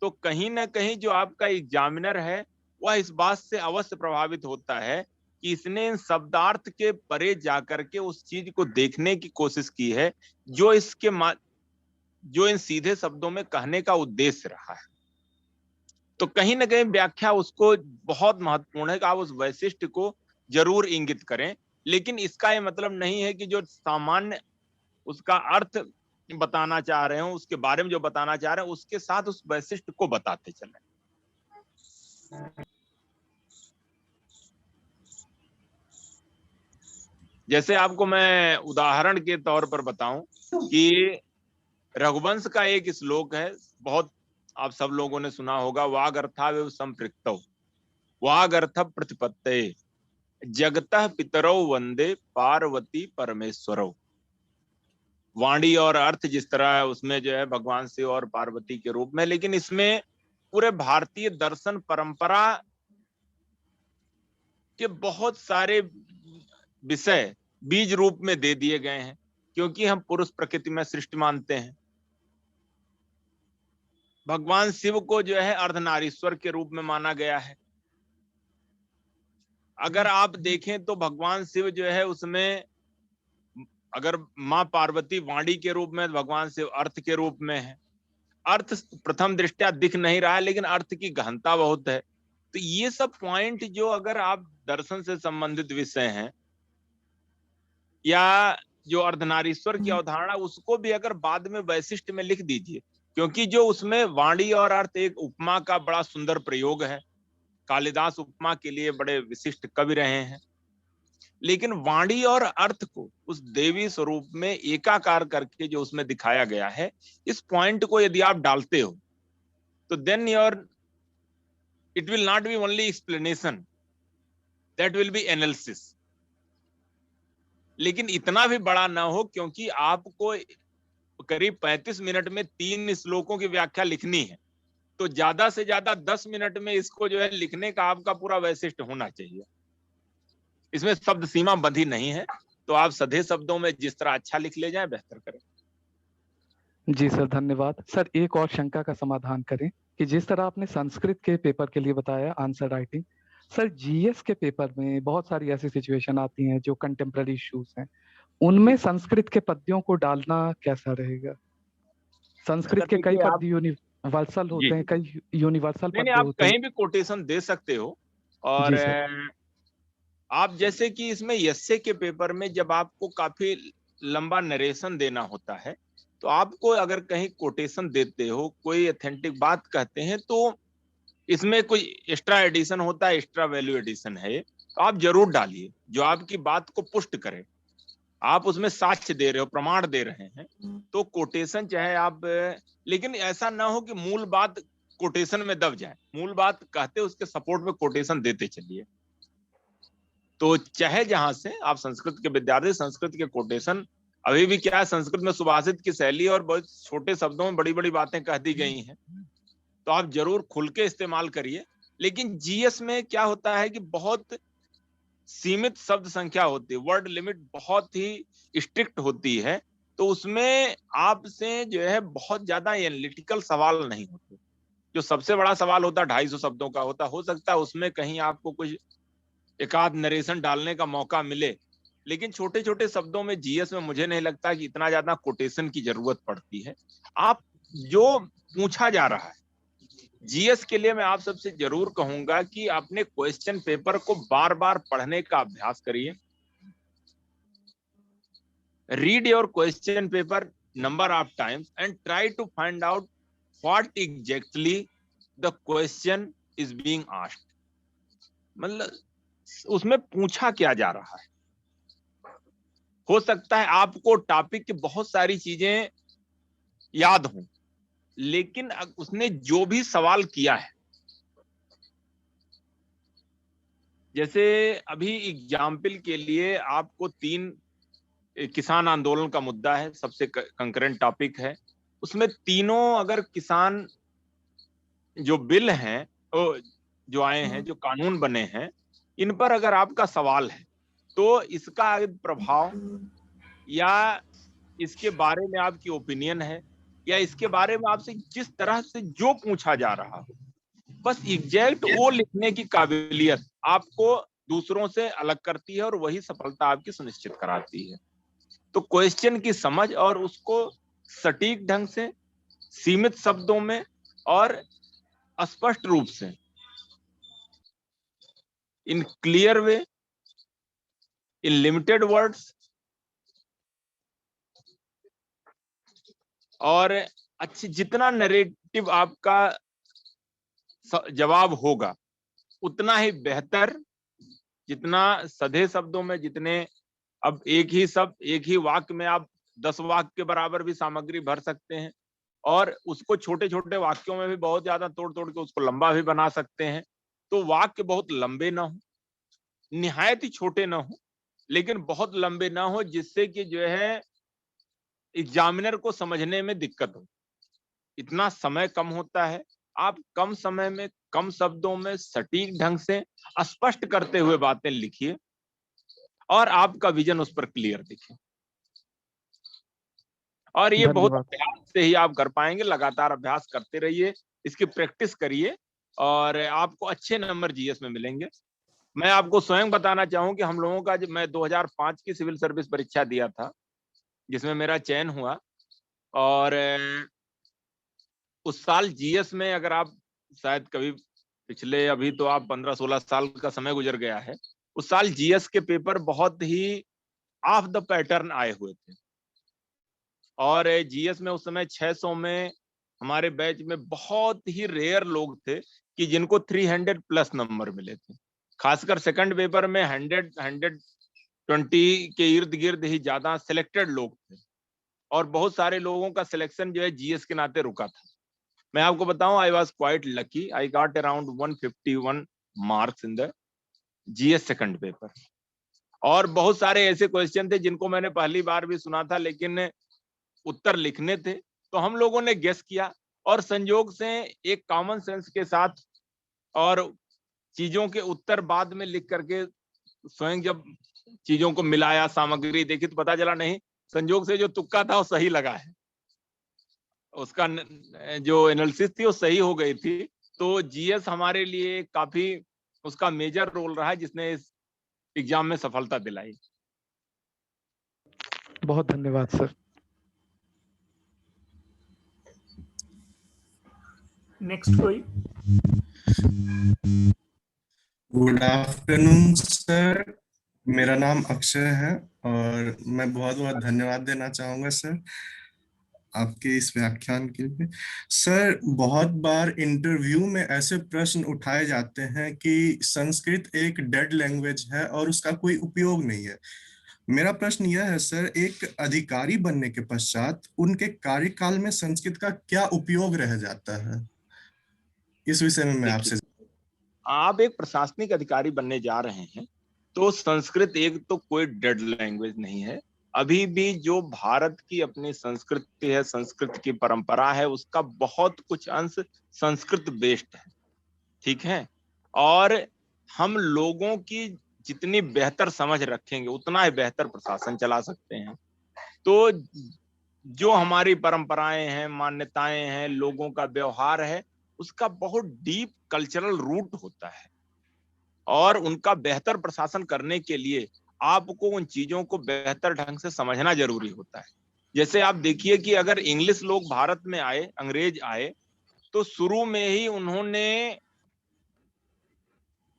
तो कहीं ना कहीं जो आपका एग्जामिनर है वह इस बात से अवश्य प्रभावित होता है कि इसने इन शब्दार्थ के परे जाकर के उस चीज को देखने की कोशिश की है जो जो इन सीधे शब्दों में कहने का उद्देश्य रहा है। तो कहीं ना कहीं व्याख्या उसको बहुत महत्वपूर्ण है कि आप उस वैशिष्ट को जरूर इंगित करें। लेकिन इसका ये मतलब नहीं है कि जो सामान्य उसका अर्थ बताना चाह रहे हो, उसके बारे में जो बताना चाह रहे हैं, उसके साथ उस वैशिष्ट को बताते चलें। जैसे आपको मैं उदाहरण के तौर पर बताऊं कि रघुवंश का एक श्लोक है, बहुत आप सब लोगों ने सुना होगा, वागर्थावेव संपृक्तौ वागर्थ प्रतिपत्तये जगतः पितरौ वंदे पार्वती परमेश्वरौ। वाणी और अर्थ जिस तरह है उसमें जो है भगवान शिव और पार्वती के रूप में, लेकिन इसमें पूरे भारतीय दर्शन परंपरा के बहुत सारे विषय बीज रूप में दे दिए गए हैं, क्योंकि हम पुरुष प्रकृति में सृष्टि मानते हैं। भगवान शिव को जो है अर्धनारीश्वर के रूप में माना गया है। अगर आप देखें तो भगवान शिव जो है उसमें, अगर माँ पार्वती वाणी के रूप में, भगवान शिव अर्थ के रूप में है। अर्थ प्रथम दृष्टया दिख नहीं रहा है, लेकिन अर्थ की गहनता बहुत है। तो ये सब पॉइंट जो अगर आप दर्शन से संबंधित विषय हैं, या जो अर्धनारीश्वर की अवधारणा, उसको भी अगर बाद में वैशिष्ट में लिख दीजिए, क्योंकि जो उसमें वाणी और अर्थ एक उपमा का बड़ा सुंदर प्रयोग है। कालिदास उपमा के लिए बड़े विशिष्ट कवि रहे हैं। लेकिन वाणी और अर्थ को उस देवी स्वरूप में एकाकार करके जो उसमें दिखाया गया है, इस पॉइंट को यदि आप डालते हो तो then it will not be only explanation, that will be analysis. लेकिन इतना भी बड़ा ना हो, क्योंकि आपको करीब 35 मिनट में 3 श्लोकों की व्याख्या लिखनी है, तो ज्यादा से ज्यादा 10 मिनट में इसको जो है लिखने का आपका पूरा वैशिष्ट होना चाहिए। इसमें शब्द सीमा बंधी नहीं है, तो आप सधे शब्दों में जिस तरह अच्छा लिख ले जाए बेहतर करें। जी सर, धन्यवाद। सर एक और शंका का समाधान करें कि जिस तरह आपने संस्कृत के पेपर के लिए बताया आंसर राइटिंग, सर जीएस के पेपर में बहुत सारी ऐसी सिचुएशन आती हैं जो कंटेम्प्रेरी इश्यूज हैं, उनमें संस्कृत के पद्यों को डालना कैसा रहेगा? संस्कृत के कई पद्य यूनिवर्सल जी होते हैं, कई यूनिवर्सल नहीं नहीं, पद आप होते हैं। कहीं भी कोटेशन दे सकते हो। और जी सर। आप जैसे कि इसमें एस्से के पेपर में जब आपको काफी लंबा नरेशन देना होता है, तो आपको अगर कहीं कोटेशन देते हो, कोई ऑथेंटिक बात कहते हैं, तो इसमें कोई एक्स्ट्रा एडिशन होता है, एक्स्ट्रा वैल्यू एडिशन है, तो आप जरूर डालिए जो आपकी बात को पुष्ट करे। आप उसमें साक्ष्य दे रहे हो, प्रमाण दे रहे हैं, तो कोटेशन चाहे आप, लेकिन ऐसा ना हो कि मूल बात कोटेशन में दब जाए। मूल बात कहते उसके सपोर्ट में कोटेशन देते चलिए। तो चाहे जहां से आप संस्कृत के विद्यार्थी, संस्कृत के कोटेशन, अभी भी क्या है, संस्कृत में सुभाषित की शैली और बहुत छोटे शब्दों में बड़ी बड़ी बातें कह दी गई हैं, तो आप जरूर खुल के इस्तेमाल करिए। लेकिन जीएस में क्या होता है कि बहुत सीमित शब्द संख्या होती है, वर्ड लिमिट बहुत ही स्ट्रिक्ट होती है, तो उसमें आपसे जो है बहुत ज्यादा एनालिटिकल सवाल नहीं होते। जो सबसे बड़ा सवाल होता है 250 शब्दों का होता, हो सकता है उसमें कहीं आपको कुछ एकाध नरेशन डालने का मौका मिले, लेकिन छोटे छोटे शब्दों में जीएस में मुझे नहीं लगता कि इतना ज्यादा कोटेशन की जरूरत पड़ती है। आप जो पूछा जा रहा है जीएस के लिए, मैं आप सबसे जरूर कहूंगा कि अपने क्वेश्चन पेपर को बार बार पढ़ने का अभ्यास करिए। Read your question paper number of times and try to find out what exactly the question is being asked. मतलब उसमें पूछा क्या जा रहा है। हो सकता है आपको टॉपिक की बहुत सारी चीजें याद हों, लेकिन उसने जो भी सवाल किया है, जैसे अभी एग्जाम्पल के लिए आपको 3 किसान आंदोलन का मुद्दा है, सबसे कंकरेंट टॉपिक है। उसमें तीनों अगर किसान जो बिल हैं, जो आए हैं, जो कानून बने हैं, इन पर अगर आपका सवाल है, तो इसका प्रभाव या इसके बारे में आपकी ओपिनियन है, या इसके बारे में आपसे जिस तरह से जो पूछा जा रहा हो, बस एग्जैक्ट वो लिखने की काबिलियत आपको दूसरों से अलग करती है और वही सफलता आपकी सुनिश्चित कराती है। तो क्वेश्चन की समझ और उसको सटीक ढंग से, सीमित शब्दों में और स्पष्ट रूप से, in clear way, in limited words, और अच्छी जितना नरेटिव आपका जवाब होगा उतना ही बेहतर। जितना सधे शब्दों में, जितने, अब एक ही शब्द एक ही वाक्य में आप 10 वाक्य के बराबर भी सामग्री भर सकते हैं, और उसको छोटे छोटे वाक्यों में भी बहुत ज्यादा तोड़ तोड़ के उसको लंबा भी बना सकते हैं। तो वाक्य बहुत लंबे ना हो, निहायत ही छोटे ना हो, लेकिन बहुत लंबे ना हो, जिससे कि जो है एग्जामिनर को समझने में दिक्कत हो। इतना समय कम होता है, आप कम समय में, कम शब्दों में, सटीक ढंग से, स्पष्ट करते हुए बातें लिखिए, और आपका विजन उस पर क्लियर दिखे। और ये बहुत धन्यवाद। अभ्यास से ही आप कर पाएंगे। लगातार अभ्यास करते रहिए, इसकी प्रैक्टिस करिए, और आपको अच्छे नंबर जीएस में मिलेंगे। मैं आपको स्वयं बताना चाहूं कि हम लोगों का, जब मैं 2005 की सिविल सर्विस परीक्षा दिया था, जिसमें मेरा चयन हुआ, और उस साल जीएस में, अगर आप शायद कभी पिछले, अभी तो आप 15-16 साल का समय गुजर गया है, उस साल जीएस के पेपर बहुत ही ऑफ द पैटर्न आए हुए थे। और जीएस में उस समय 600 में हमारे बैच में बहुत ही रेयर लोग थे कि जिनको 300 प्लस नंबर मिले थे। खासकर सेकंड पेपर में 100-120 के इर्द गिर्द ही ज्यादा सिलेक्टेड लोग थे, और बहुत सारे लोगों का सिलेक्शन जो है जीएस के नाते रुका था। मैं आपको बताऊं, I was quite lucky, I got around 151 marks in the GS second paper. और बहुत सारे ऐसे क्वेश्चन थे जिनको मैंने पहली बार भी सुना था, लेकिन उत्तर लिखने थे, तो हम लोगों ने गेस किया, और संयोग से एक कॉमन सेंस के साथ, और चीजों के उत्तर बाद में लिख करके स्वयं जब चीजों को मिलाया, सामग्री देखी, तो पता चला नहीं, संयोग से जो तुक्का था वो सही लगा है, उसका जो एनालिसिस थी वो सही हो गई थी। तो जीएस हमारे लिए काफी उसका मेजर रोल रहा है, जिसने इस एग्जाम में सफलता दिलाई। बहुत धन्यवाद सर। नेक्स्ट कोई? गुड आफ्टरनून सर, मेरा नाम अक्षय है और मैं बहुत बहुत धन्यवाद देना चाहूंगा सर आपके इस व्याख्यान के लिए। सर, बहुत बार इंटरव्यू में ऐसे प्रश्न उठाए जाते हैं कि संस्कृत एक डेड लैंग्वेज है और उसका कोई उपयोग नहीं है। मेरा प्रश्न यह है सर, एक अधिकारी बनने के पश्चात उनके कार्यकाल में संस्कृत का क्या उपयोग रह जाता है? इस विषय में मैं आपसे। आप एक प्रशासनिक अधिकारी बनने जा रहे हैं तो संस्कृत एक तो कोई डेड लैंग्वेज नहीं है। अभी भी जो भारत की अपनी संस्कृति है, संस्कृत की परंपरा है, उसका बहुत कुछ अंश संस्कृत बेस्ड है, ठीक है। और हम लोगों की जितनी बेहतर समझ रखेंगे उतना ही बेहतर प्रशासन चला सकते हैं। तो जो हमारी परंपराएं हैं, मान्यताएं हैं, लोगों का व्यवहार है, उसका बहुत डीप कल्चरल रूट होता है और उनका बेहतर प्रशासन करने के लिए आपको उन चीजों को बेहतर ढंग से समझना जरूरी होता है। जैसे आप देखिए कि अगर इंग्लिश लोग भारत में आए, अंग्रेज आए, तो शुरू में ही उन्होंने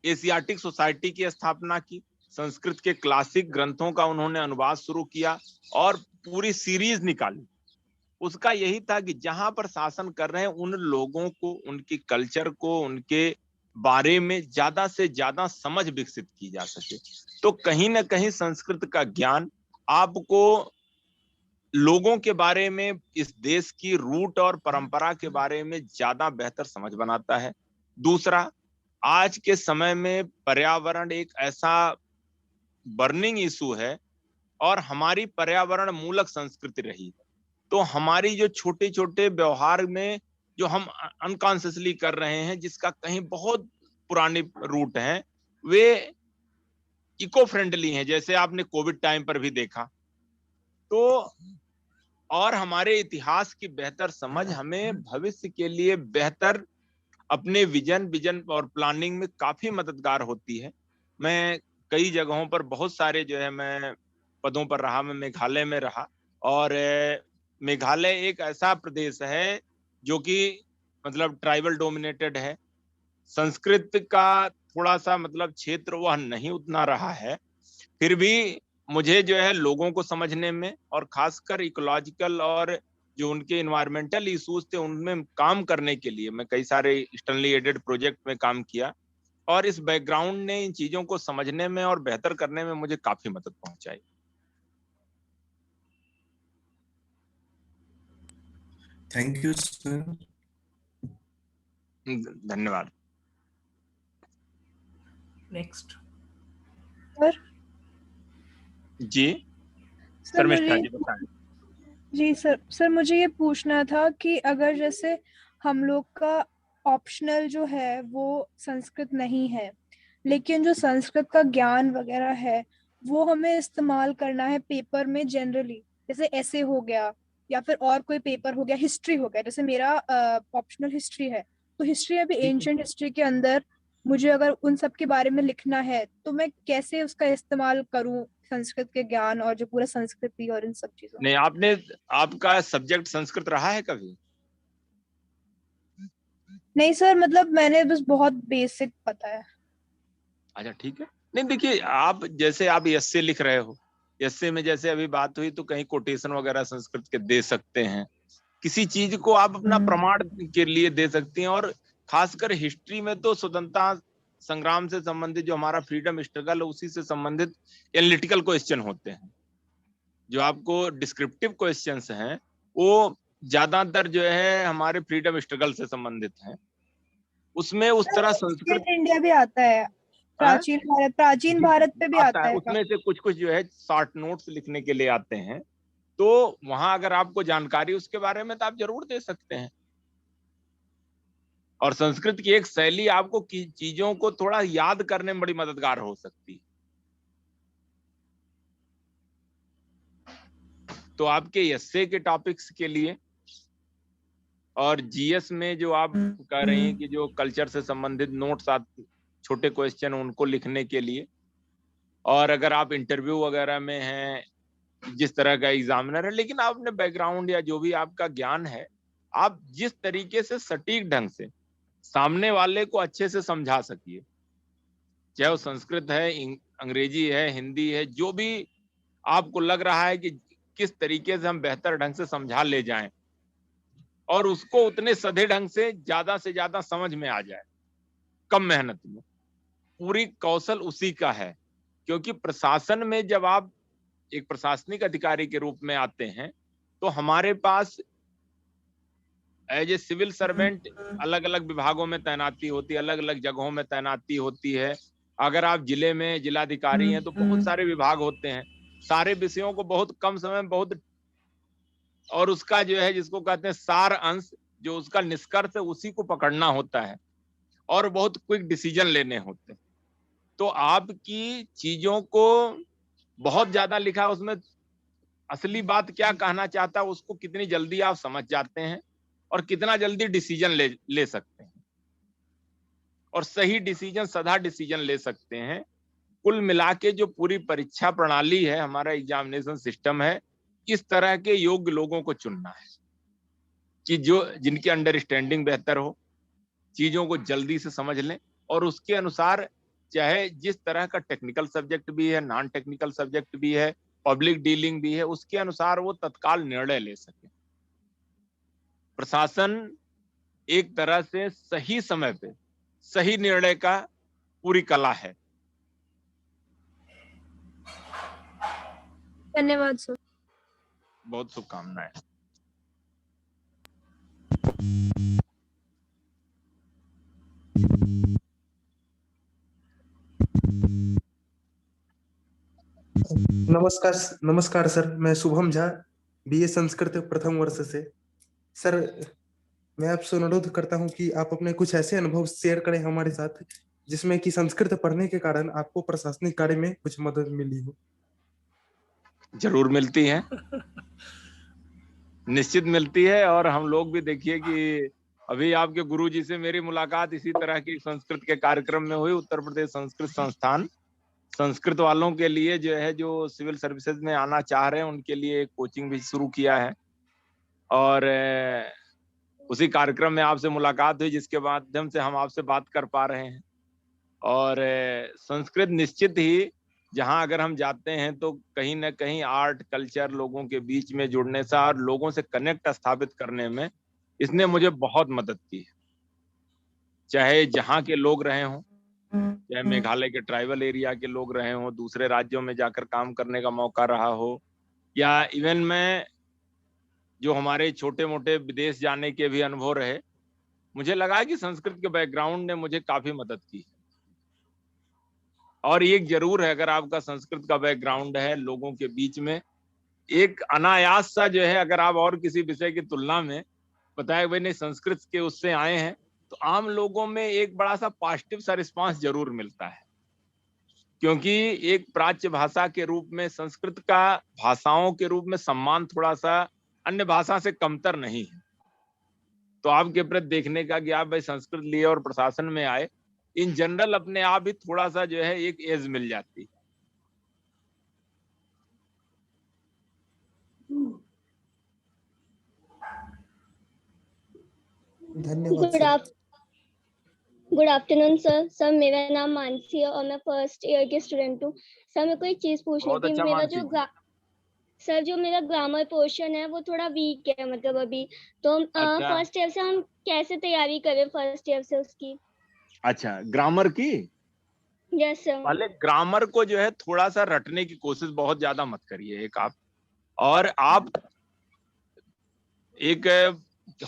एशियाटिक सोसाइटी की स्थापना की, संस्कृत के क्लासिक ग्रंथों का उन्होंने अनुवाद शुरू किया और पूरी सीरीज निकाली। उसका यही था कि जहां पर शासन कर रहे हैं उन लोगों को, उनकी कल्चर को, उनके बारे में ज्यादा से ज्यादा समझ विकसित की जा सके। तो कहीं ना कहीं संस्कृत का ज्ञान आपको लोगों के बारे में, इस देश की रूट और परंपरा के बारे में ज्यादा बेहतर समझ बनाता है। दूसरा, आज के समय में पर्यावरण एक ऐसा बर्निंग इशू है और हमारी पर्यावरण मूलक संस्कृति रही है। तो हमारी जो छोटे छोटे व्यवहार में जो हम अनकॉन्शियसली कर रहे हैं, जिसका कहीं बहुत पुरानी रूट है, वे इको फ्रेंडली हैं, जैसे आपने कोविड टाइम पर भी देखा। तो और हमारे इतिहास की बेहतर समझ हमें भविष्य के लिए बेहतर अपने विजन और प्लानिंग में काफी मददगार होती है। मैं कई जगहों पर बहुत सारे जो है मैं पदों पर रहा, मैं मेघालय में रहा और मेघालय एक ऐसा प्रदेश है जो कि मतलब ट्राइबल डोमिनेटेड है। संस्कृत का थोड़ा सा मतलब क्षेत्र वह नहीं उतना रहा है, फिर भी मुझे जो है लोगों को समझने में और खासकर इकोलॉजिकल और जो उनके इन्वायरमेंटल इश्यूज थे उनमें काम करने के लिए मैं कई सारे एक्सटर्नली एडेड प्रोजेक्ट में काम किया और इस बैकग्राउंड ने इन चीजों को समझने में और बेहतर करने में मुझे काफी मदद पहुंचाई। Thank you sir. धन्यवाद। Next sir. जी सर शर्मिष्ठा मुझे जी बताएं। जी सर मुझे ये पूछना था कि अगर जैसे हम लोग का ऑप्शनल जो है वो संस्कृत नहीं है, लेकिन जो संस्कृत का ज्ञान वगैरह है वो हमें इस्तेमाल करना है पेपर में जनरली, जैसे ऐसे हो गया या फिर और कोई पेपर हो गया, हिस्ट्री हो गया, जैसे मेरा ऑप्शनल हिस्ट्री है, तो हिस्ट्री अभी एंशिएंट हिस्ट्री के अंदर मुझे अगर उन सब के बारे में लिखना है तो मैं कैसे उसका इस्तेमाल करूं, संस्कृत के ज्ञान और जो पूरा संस्कृति और इन सब चीजों। नहीं, आपका सब्जेक्ट संस्कृत रहा है कभी? नहीं सर, मतलब मैंने बस बहुत बेसिक पता है। अच्छा ठीक है। नहीं देखिए, आप जैसे आप एस्से लिख रहे हो, एस्से में जैसे अभी बात हुई तो कहीं कोटेशन वगैरह संस्कृत के दे सकते हैं, किसी चीज को आप अपना प्रमाण के लिए दे सकती हैं। और खासकर हिस्ट्री में तो स्वतंत्रता संग्राम से संबंधित जो हमारा फ्रीडम स्ट्रगल है उसी से संबंधित एनालिटिकल क्वेश्चन होते हैं। जो आपको डिस्क्रिप्टिव क्वेश्चंस हैं वो ज्यादातर जो है हमारे फ्रीडम स्ट्रगल से संबंधित हैं। उसमें उस तरह संस्कृत इंडिया भी आता है, प्राचीन भारत पे भी आता है। उसमें से कुछ कुछ जो है शॉर्ट नोट्स लिखने के लिए आते हैं, तो वहां अगर आपको जानकारी उसके बारे में तो आप जरूर दे सकते हैं। और संस्कृत की एक शैली आपको चीजों को थोड़ा याद करने में बड़ी मददगार हो सकती है। तो आपके एस्से के टॉपिक्स के लिए और जीएस में जो आप कह रही हैं कि जो कल्चर से संबंधित नोट्स छोटे क्वेश्चन उनको लिखने के लिए, और अगर आप इंटरव्यू वगैरह में हैं, जिस तरह का एग्जामिनर है, लेकिन आप अपने बैकग्राउंड या जो भी आपका ज्ञान है आप जिस तरीके से सटीक ढंग से सामने वाले को अच्छे से समझा सकिए, चाहे वो संस्कृत है, अंग्रेजी है, हिंदी है, जो भी आपको लग रहा है कि किस तरीके से हम बेहतर ढंग से समझा ले जाएं और उसको उतने सधे ढंग से ज्यादा समझ में आ जाए, कम मेहनत में। पूरी कौशल उसी का है, क्योंकि प्रशासन में जब आप एक प्रशासनिक अधिकारी के रूप में आते हैं तो हमारे पास एज ए सिविल सर्वेंट अलग अलग विभागों में तैनाती होती है, अलग अलग जगहों में तैनाती होती है। अगर आप जिले में जिलाधिकारी हैं तो बहुत सारे विभाग होते हैं, सारे विषयों को बहुत कम समय में बहुत, और उसका जो है जिसको कहते हैं सार अंश, जो उसका निष्कर्ष है उसी को पकड़ना होता है और बहुत क्विक डिसीजन लेने होते हैं। तो आपकी चीजों को बहुत ज्यादा लिखा, उसमें असली बात क्या कहना चाहता है उसको कितनी जल्दी आप समझ जाते हैं और कितना जल्दी डिसीजन ले सकते हैं और सही डिसीजन, सदा डिसीजन ले सकते हैं। कुल मिला के जो पूरी परीक्षा प्रणाली है, हमारा एग्जामिनेशन सिस्टम है, इस तरह के योग्य लोगों को चुनना है कि जो जिनकी अंडरस्टैंडिंग बेहतर हो, चीजों को जल्दी से समझ लें और उसके अनुसार चाहे जिस तरह का टेक्निकल सब्जेक्ट भी है, नॉन टेक्निकल सब्जेक्ट भी है, पब्लिक डीलिंग भी है, उसके अनुसार वो तत्काल निर्णय ले सके। प्रशासन एक तरह से सही समय पे सही निर्णय का पूरी कला है। धन्यवाद सर। बहुत शुभकामनाएं। नमस्कार सर, मैं शुभम झा, बीए संस्कृत प्रथम वर्ष से। सर, मैं आपसे अनुरोध करता हूं कि आप अपने कुछ ऐसे अनुभव शेयर करें हमारे साथ जिसमें कि संस्कृत पढ़ने के कारण आपको प्रशासनिक कार्य में कुछ मदद मिली हो। जरूर मिलती है, निश्चित मिलती है। और हम लोग भी देखिए कि अभी आपके गुरुजी से मेरी मुलाकात इसी तरह की संस्कृत के कार्यक्रम में हुई। उत्तर प्रदेश संस्कृत संस्थान संस्कृत वालों के लिए जो है, जो सिविल सर्विसेज में आना चाह रहे हैं, उनके लिए एक कोचिंग भी शुरू किया है और उसी कार्यक्रम में आपसे मुलाकात हुई, जिसके माध्यम से हम आपसे बात कर पा रहे हैं। और संस्कृत निश्चित ही जहां अगर हम जाते हैं तो कहीं ना कहीं आर्ट कल्चर लोगों के बीच में जुड़ने से और लोगों से कनेक्ट स्थापित करने में इसने मुझे बहुत मदद की है। चाहे जहां के लोग रहे हों, चाहे मेघालय के ट्राइबल एरिया के लोग रहे हों, दूसरे राज्यों में जाकर काम करने का मौका रहा हो, या इवन में जो हमारे छोटे मोटे विदेश जाने के भी अनुभव रहे, मुझे लगा कि संस्कृत के बैकग्राउंड ने मुझे काफी मदद की। और एक जरूर है, अगर आपका संस्कृत का बैकग्राउंड है, लोगों के बीच में एक अनायास सा जो है, अगर आप और किसी विषय की तुलना में बताए भाई नहीं संस्कृत के उससे आए हैं, तो आम लोगों में एक बड़ा सा पॉजिटिव सा रिस्पांस जरूर मिलता है। क्योंकि एक प्राच्य भाषा के रूप में संस्कृत का भाषाओं के रूप में सम्मान थोड़ा सा अन्य भाषा से कमतर नहीं है। तो आपके प्रति देखने का कि आप भाई संस्कृत लिए और प्रशासन में आए, इन जनरल अपने आप ही थोड़ा सा जो है एक एज मिल जाती है। धन्यवाद। Good afternoon sir. सर, मेरा नाम मानसी है और मैं फर्स्ट ईयर की स्टूडेंट हूँ। सर, मेरे को एक चीज पूछनी थी। जो मेरा ग्रामर पोर्शन है वो थोड़ा वीक है, मतलब अभी तो फर्स्ट ईयर से हम कैसे तैयारी करें फर्स्ट ईयर से उसकी? अच्छा, ग्रामर की? Yes sir. पहले ग्रामर को जो है थोड़ा सा रटने की कोशिश बहुत ज्यादा मत करिए। आप एक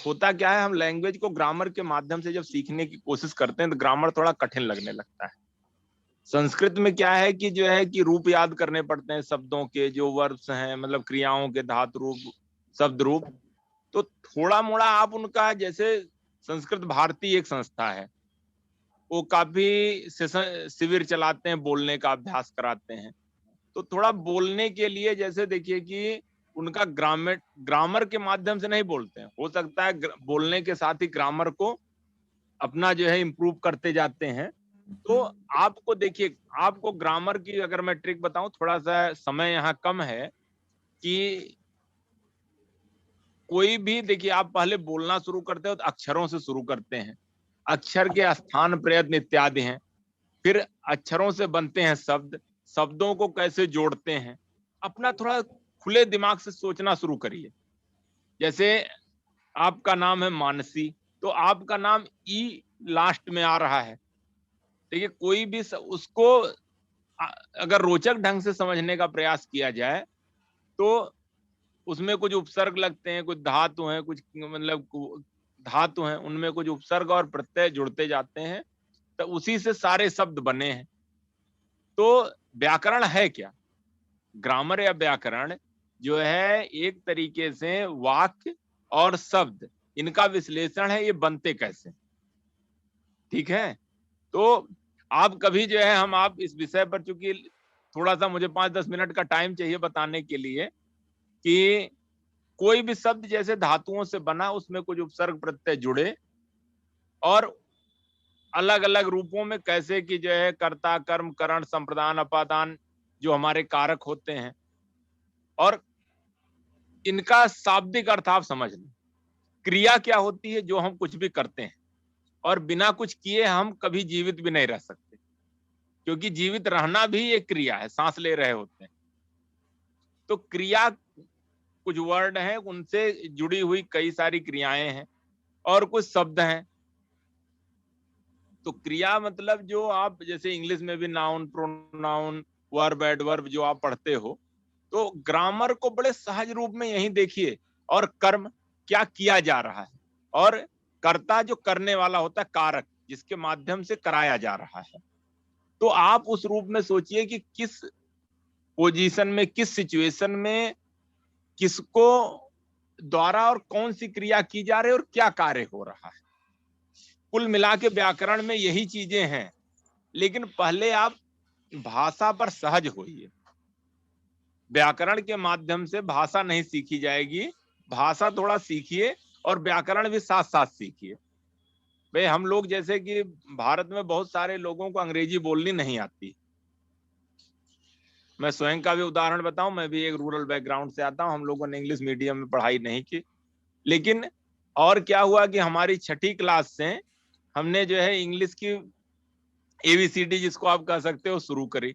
होता क्या है, हम लैंग्वेज को ग्रामर के माध्यम से जब सीखने की कोशिश करते हैं तो ग्रामर थोड़ा कठिन लगने लगता है। संस्कृत में क्या है कि जो है कि रूप याद करने पड़ते हैं शब्दों के, जो वर्ब्स हैं, मतलब क्रियाओं के धातु रूप, शब्द रूप। तो थोड़ा मोड़ा आप उनका, जैसे संस्कृत भारती एक संस्था है, वो काफी शिविर चलाते हैं, बोलने का अभ्यास कराते हैं। तो थोड़ा बोलने के लिए, जैसे देखिए कि उनका ग्रामर के माध्यम से नहीं बोलते हैं, हो सकता है बोलने के साथ ही ग्रामर को अपना जो है इम्प्रूव करते जाते हैं। तो आपको देखिए, आपको ग्रामर की अगर मैं ट्रिक बताऊं, थोड़ा सा समय यहाँ कम है, कि कोई भी देखिए, आप पहले बोलना शुरू करते हो तो अक्षरों से शुरू करते हैं, अक्षर के स्थान प्रयत्न इत्यादि हैं, फिर अक्षरों से बनते हैं शब्द, शब्दों को कैसे जोड़ते हैं। अपना थोड़ा खुले दिमाग से सोचना शुरू करिए। जैसे आपका नाम है मानसी, तो आपका नाम ई लास्ट में आ रहा है। देखिए कोई भी उसको अगर रोचक ढंग से समझने का प्रयास किया जाए तो उसमें कुछ उपसर्ग लगते हैं, कुछ धातु हैं, कुछ मतलब धातु हैं, उनमें कुछ उपसर्ग और प्रत्यय जुड़ते जाते हैं, तो उसी से सारे शब्द बने हैं। तो व्याकरण है क्या? ग्रामर या व्याकरण जो है एक तरीके से वाक्य और शब्द, इनका विश्लेषण है, ये बनते कैसे। ठीक है, तो आप कभी जो है आप इस विषय पर, चूंकि थोड़ा सा मुझे 5-10 मिनट का टाइम चाहिए बताने के लिए कि कोई भी शब्द जैसे धातुओं से बना, उसमें कुछ उपसर्ग प्रत्यय जुड़े और अलग अलग रूपों में कैसे कि जो है कर्ता, कर्म, करण, संप्रदान, अपादान जो हमारे कारक होते हैं, और इनका शाब्दिक अर्थ आप समझ लें। क्रिया क्या होती है? जो हम कुछ भी करते हैं, और बिना कुछ किए हम कभी जीवित भी नहीं रह सकते, क्योंकि जीवित रहना भी एक क्रिया है, सांस ले रहे होते हैं। तो क्रिया कुछ वर्ड हैं, उनसे जुड़ी हुई कई सारी क्रियाएं हैं, और कुछ शब्द हैं। तो क्रिया मतलब जो आप जैसे इंग्लिश में भी नाउन, प्रोनाउन, वर्ब, एडवर्ब जो आप पढ़ते हो, तो ग्रामर को बड़े सहज रूप में यही देखिए। और कर्म क्या किया जा रहा है, और कर्ता जो करने वाला होता है, कारक जिसके माध्यम से कराया जा रहा है। तो आप उस रूप में सोचिए कि किस पोजीशन में, किस सिचुएशन में किसको द्वारा और कौन सी क्रिया की जा रही है और क्या कार्य हो रहा है। कुल मिला के व्याकरण में यही चीजें हैं। लेकिन पहले आप भाषा पर सहज होइए। व्याकरण के माध्यम से भाषा नहीं सीखी जाएगी, भाषा थोड़ा सीखिए और व्याकरण भी साथ साथ सीखिए। भाई हम लोग जैसे कि भारत में बहुत सारे लोगों को अंग्रेजी बोलनी नहीं आती। मैं स्वयं का भी उदाहरण बताऊं, मैं भी एक रूरल बैकग्राउंड से आता हूं, हम लोगों ने इंग्लिश मीडियम में पढ़ाई नहीं की। लेकिन और क्या हुआ कि हमारी 6ठी क्लास से हमने जो है इंग्लिश की ABCD जिसको आप कह सकते हो शुरू करी।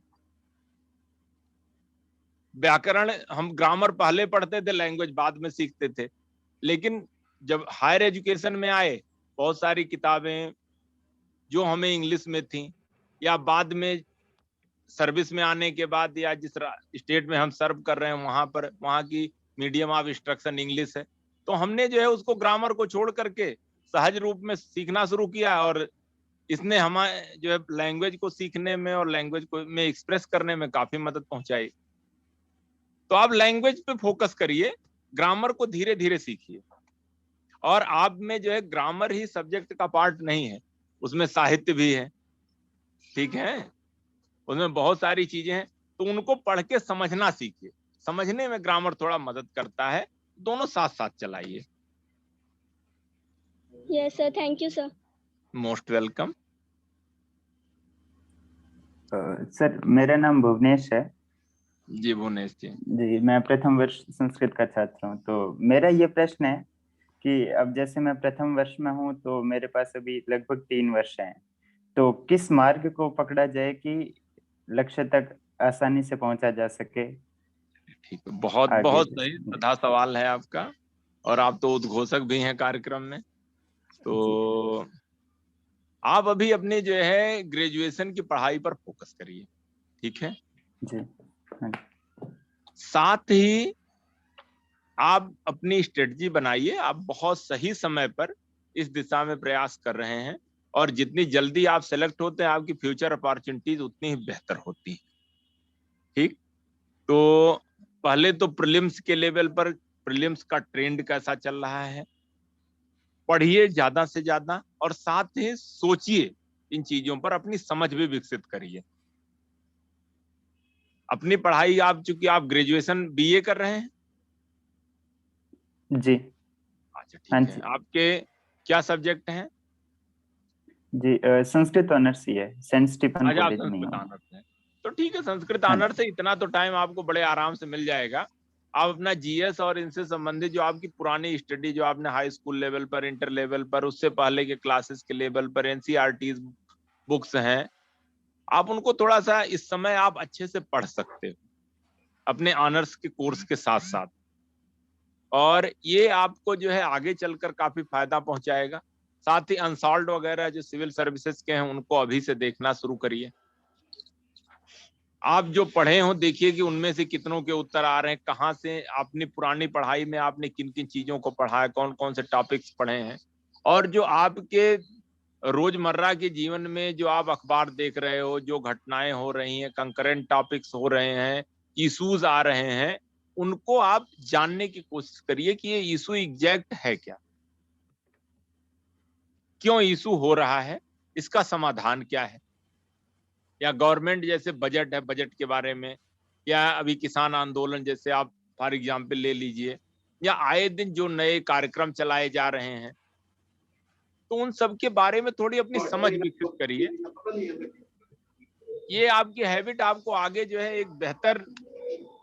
व्याकरण हम ग्रामर पहले पढ़ते थे, लैंग्वेज बाद में सीखते थे। लेकिन जब हायर एजुकेशन में आए, बहुत सारी किताबें जो हमें इंग्लिश में थी, या बाद में सर्विस में आने के बाद, या जिस स्टेट में हम सर्व कर रहे हैं वहां की मीडियम ऑफ इंस्ट्रक्शन इंग्लिश है, तो हमने जो है उसको ग्रामर को छोड़ करके सहज रूप में सीखना शुरू किया, और इसने हमारे जो है लैंग्वेज को सीखने में और लैंग्वेज को में एक्सप्रेस करने में काफी मदद पहुंचाई। तो आप लैंग्वेज पे फोकस करिए, ग्रामर को धीरे धीरे सीखिए। और आप में जो है ग्रामर ही सब्जेक्ट का पार्ट नहीं है, उसमें साहित्य भी है। ठीक है, उसमें बहुत सारी चीजें हैं, तो उनको पढ़ के समझना सीखिए। समझने में ग्रामर थोड़ा मदद करता है, दोनों साथ साथ चलाइए। Yes sir, thank you sir. Most welcome. Sir मेरा नाम भुवनेश है। जी भुवनेश जी। जी, मैं प्रथम वर्ष संस्कृत का छात्र हूँ। तो मेरा ये प्रश्न है कि अब जैसे मैं प्रथम वर्ष में हूँ, तो मेरे पास अभी लगभग 3 वर्ष हैं, तो किस मार्ग को पकड़ा जाए कि लक्ष्य तक आसानी से पहुंचा जा सके? ठीक है, बहुत बहुत सही तथा सवाल है आपका, और आप तो उद्घोषक भी हैं कार्यक्रम में। तो आप अभी अपने जो है ग्रेजुएशन की पढ़ाई पर फोकस करिए। ठीक है जी। साथ ही आप अपनी स्ट्रेटजी बनाइए। आप बहुत सही समय पर इस दिशा में प्रयास कर रहे हैं, और जितनी जल्दी आप सेलेक्ट होते हैं, आपकी फ्यूचर अपॉर्चुनिटीज उतनी ही बेहतर होती है। ठीक, तो पहले तो प्रीलिम्स के लेवल पर प्रीलिम्स का ट्रेंड कैसा चल रहा है, पढ़िए ज्यादा से ज्यादा, और साथ ही सोचिए इन चीजों पर, अपनी समझ भी विकसित करिए। अपनी पढ़ाई आप, चूंकि आप ग्रेजुएशन BA कर रहे हैं। जी। अच्छा ठीक है, आपके क्या सब्जेक्ट हैं? जी, संस्कृत ऑनर्स ही है, सेंट स्टीफन कॉलेज में। संस्कृत ऑनर्स है, तो ठीक है, संस्कृत ऑनर्स से इतना तो टाइम आपको बड़े आराम से मिल जाएगा। आप अपना जीएस और इनसे संबंधित जो आपकी पुरानी स्टडी जो आपने हाई स्कूल लेवल पर, इंटर लेवल पर, उससे पहले के क्लासेस के लेवल पर एनसीईआरटी बुक्स हैं, आप उनको थोड़ा सा इस समय आप अच्छे से पढ़ सकते हो अपने ऑनर्स के कोर्स के साथ साथ, और ये आपको जो है आगे चलकर काफी फायदा पहुंचाएगा। साथ ही अनसॉल्व्ड वगैरह जो सिविल सर्विसेज के हैं उनको अभी से देखना शुरू करिए। आप जो पढ़े हो देखिए कि उनमें से कितनों के उत्तर आ रहे हैं, कहाँ से अपनी पुरानी पढ़ाई में आपने किन किन चीजों को पढ़ा है, कौन कौन से टॉपिक्स पढ़े हैं, और जो आपके रोजमर्रा के जीवन में जो आप अखबार देख रहे हो, जो घटनाएं हो रही हैं, कंकरेंट टॉपिक्स हो रहे हैं, इश्यूज आ रहे हैं, उनको आप जानने की कोशिश करिए कि ये इशू एग्जैक्ट है क्या, क्यों इशू हो रहा है, इसका समाधान क्या है। या गवर्नमेंट जैसे बजट है, बजट के बारे में, या अभी किसान आंदोलन जैसे आप फॉर एग्जाम्पल ले लीजिए, या आए दिन जो नए कार्यक्रम चलाए जा रहे हैं, तो उन सब के बारे में थोड़ी अपनी समझ विकसित करिए। ये आपकी हैबिट आपको आगे जो है एक बेहतर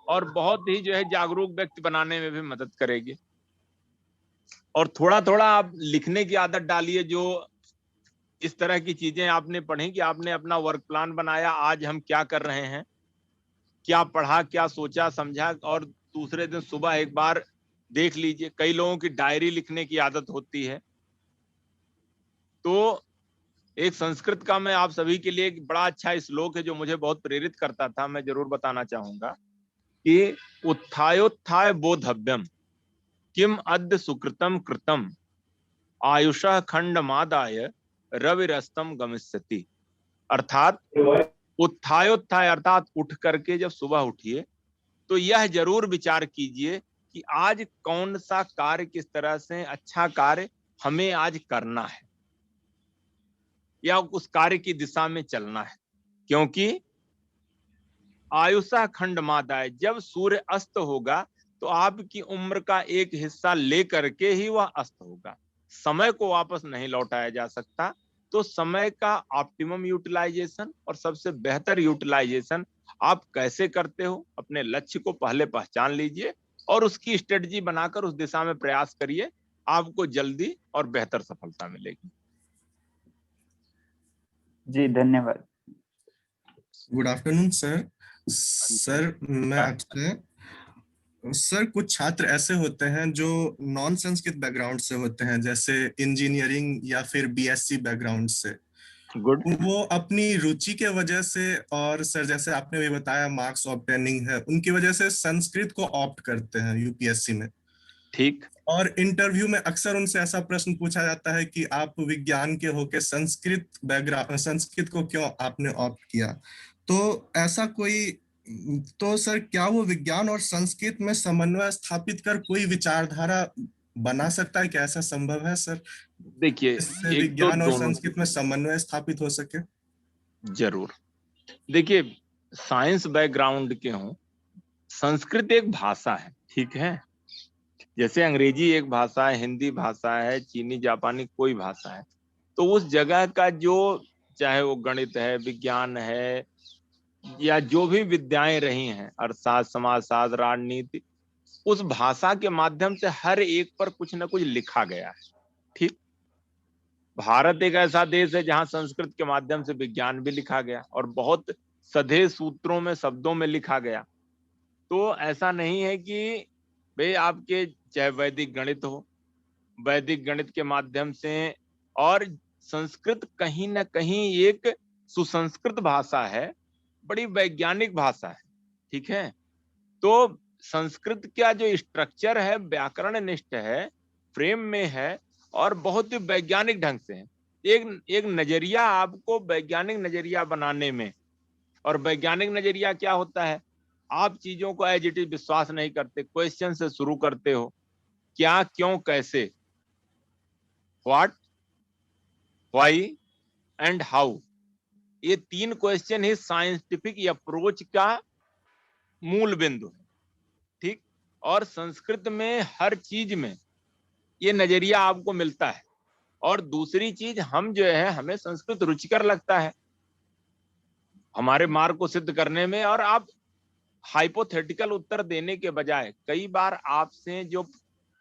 और बहुत ही जो है जागरूक व्यक्ति बनाने में भी मदद करेगी। और थोड़ा थोड़ा आप लिखने की आदत डालिए। जो इस तरह की चीजें आपने पढ़ी कि आपने अपना वर्क प्लान बनाया, आज हम क्या कर रहे हैं, क्या पढ़ा, क्या सोचा समझा, और दूसरे दिन सुबह एक बार देख लीजिए। कई लोगों की डायरी लिखने की आदत होती है। तो एक संस्कृत का मैं आप सभी के लिए एक बड़ा अच्छा श्लोक है जो मुझे बहुत प्रेरित करता था, मैं जरूर बताना चाहूंगा कि उत्थायोत्थाय बोधव्यम किम अद्य सुकृतम कृतम आयुषः खंडमादाय रविरस्तम गमिष्यति। अर्थात उत्थायोत्थाय अर्थात उठ करके जब सुबह उठिए तो यह जरूर विचार कीजिए कि आज कौन सा कार्य, किस तरह से अच्छा कार्य हमें आज करना है या उस कार्य की दिशा में चलना है। क्योंकि आयुषा खंडमादाय, जब सूर्य अस्त होगा तो आपकी उम्र का एक हिस्सा लेकर के ही वह अस्त होगा। समय को वापस नहीं लौटाया जा सकता। तो समय का ऑप्टिमम यूटिलाइजेशन और सबसे बेहतर यूटिलाइजेशन आप कैसे करते हो, अपने लक्ष्य को पहले पहचान लीजिए और उसकी स्ट्रेटजी बनाकर उस दिशा में प्रयास करिए। आपको जल्दी और बेहतर सफलता मिलेगी। जी धन्यवाद। Good afternoon sir. सर मैं आपसे, सर कुछ छात्र ऐसे होते हैं जो नॉन संस्कृत बैकग्राउंड से होते हैं, जैसे इंजीनियरिंग या फिर बीएससी बैकग्राउंड से। गुड। वो अपनी रुचि के वजह से, और सर जैसे आपने भी बताया मार्क्स ऑब्टेनिंग है, उनकी वजह से संस्कृत को ऑप्ट करते हैं यूपीएससी में। ठीक। और इंटरव्यू में अक्सर उनसे ऐसा प्रश्न पूछा जाता है कि आप विज्ञान के होके संस्कृत बैकग्राउंड, संस्कृत को क्यों आपने ऑप्ट किया। तो ऐसा कोई, तो सर क्या वो विज्ञान और संस्कृत में समन्वय स्थापित कर कोई विचारधारा बना सकता है? क्या ऐसा संभव है सर? देखिए, इससे विज्ञान और संस्कृत में समन्वय स्थापित हो सके। जरूर। देखिए, साइंस बैकग्राउंड के हों, संस्कृत एक भाषा है, ठीक है। जैसे अंग्रेजी एक भाषा है, हिंदी भाषा है, चीनी जापानी कोई भाषा है। तो उस जगह का जो, चाहे वो गणित है, विज्ञान है, या जो भी विद्याएं रही हैं, अर्थशास्त्र, समाजशास्त्र, राजनीति, उस भाषा के माध्यम से हर एक पर कुछ न कुछ लिखा गया है। ठीक। भारत एक ऐसा देश है जहां संस्कृत के माध्यम से विज्ञान भी लिखा गया और बहुत सधे सूत्रों में, शब्दों में लिखा गया। तो ऐसा नहीं है कि भाई आपके चाहे वैदिक गणित हो, वैदिक गणित के माध्यम से, और संस्कृत कहीं ना कहीं एक सुसंस्कृत भाषा है, बड़ी वैज्ञानिक भाषा है, ठीक है। तो संस्कृत का जो स्ट्रक्चर है व्याकरण निष्ठ है, फ्रेम में है, और बहुत ही वैज्ञानिक ढंग से है। एक नजरिया आपको वैज्ञानिक नजरिया बनाने में, और वैज्ञानिक नजरिया क्या होता है, आप चीजों को एज इट इज विश्वास नहीं करते, क्वेश्चन से शुरू करते हो। क्या, क्यों, कैसे, व्हाट, व्हाई एंड हाउ, ये तीन क्वेश्चन ही साइंटिफिक अप्रोच का मूल बिंदु है। ठीक। और संस्कृत में हर चीज में ये नजरिया आपको मिलता है। और दूसरी चीज, हम जो है, हमें संस्कृत रुचिकर लगता है हमारे मार्ग को सिद्ध करने में। और आप हाइपोथेटिकल उत्तर देने के बजाय कई बार आपसे जो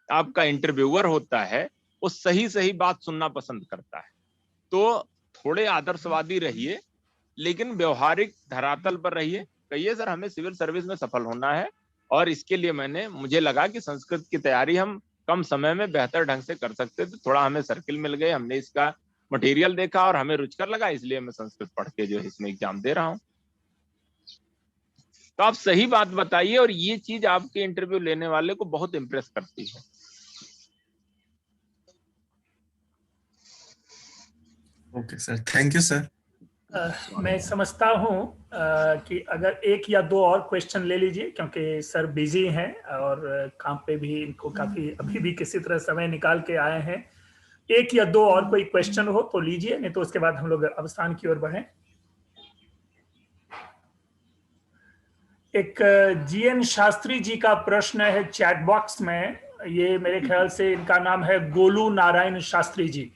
आपका इंटरव्यूअर होता है वो सही सही बात सुनना पसंद करता है। तो थोड़े आदर्शवादी रहिए, लेकिन व्यवहारिक धरातल पर रहिए। कहिए सर हमें सिविल सर्विस में सफल होना है और इसके लिए मुझे लगा कि संस्कृत की तैयारी हम कम समय में बेहतर ढंग से कर सकते थे। थोड़ा हमें सर्किल मिल गए, हमने इसका मटेरियल देखा और हमें रुचिकर लगा, इसलिए मैं संस्कृत पढ़ के जो है इसमें एग्जाम दे रहा हूँ। तो आप सही बात बताइए और ये चीज आपके इंटरव्यू लेने वाले को बहुत इंप्रेस करती है। Okay sir, thank you sir. मैं समझता हूँ कि अगर एक या दो और क्वेश्चन ले लीजिए, क्योंकि सर बिजी हैं और काम पे भी इनको काफी अभी भी किसी तरह समय निकाल के आए हैं। एक या दो और कोई क्वेश्चन हो तो लीजिए, नहीं तो उसके बाद हम लोग अवसान की ओर बढ़ें। एक जीएन शास्त्री जी का प्रश्न है चैट बॉक्स में। ये मेरे ख्याल से इनका नाम है गोलू नारायण शास्त्री जी।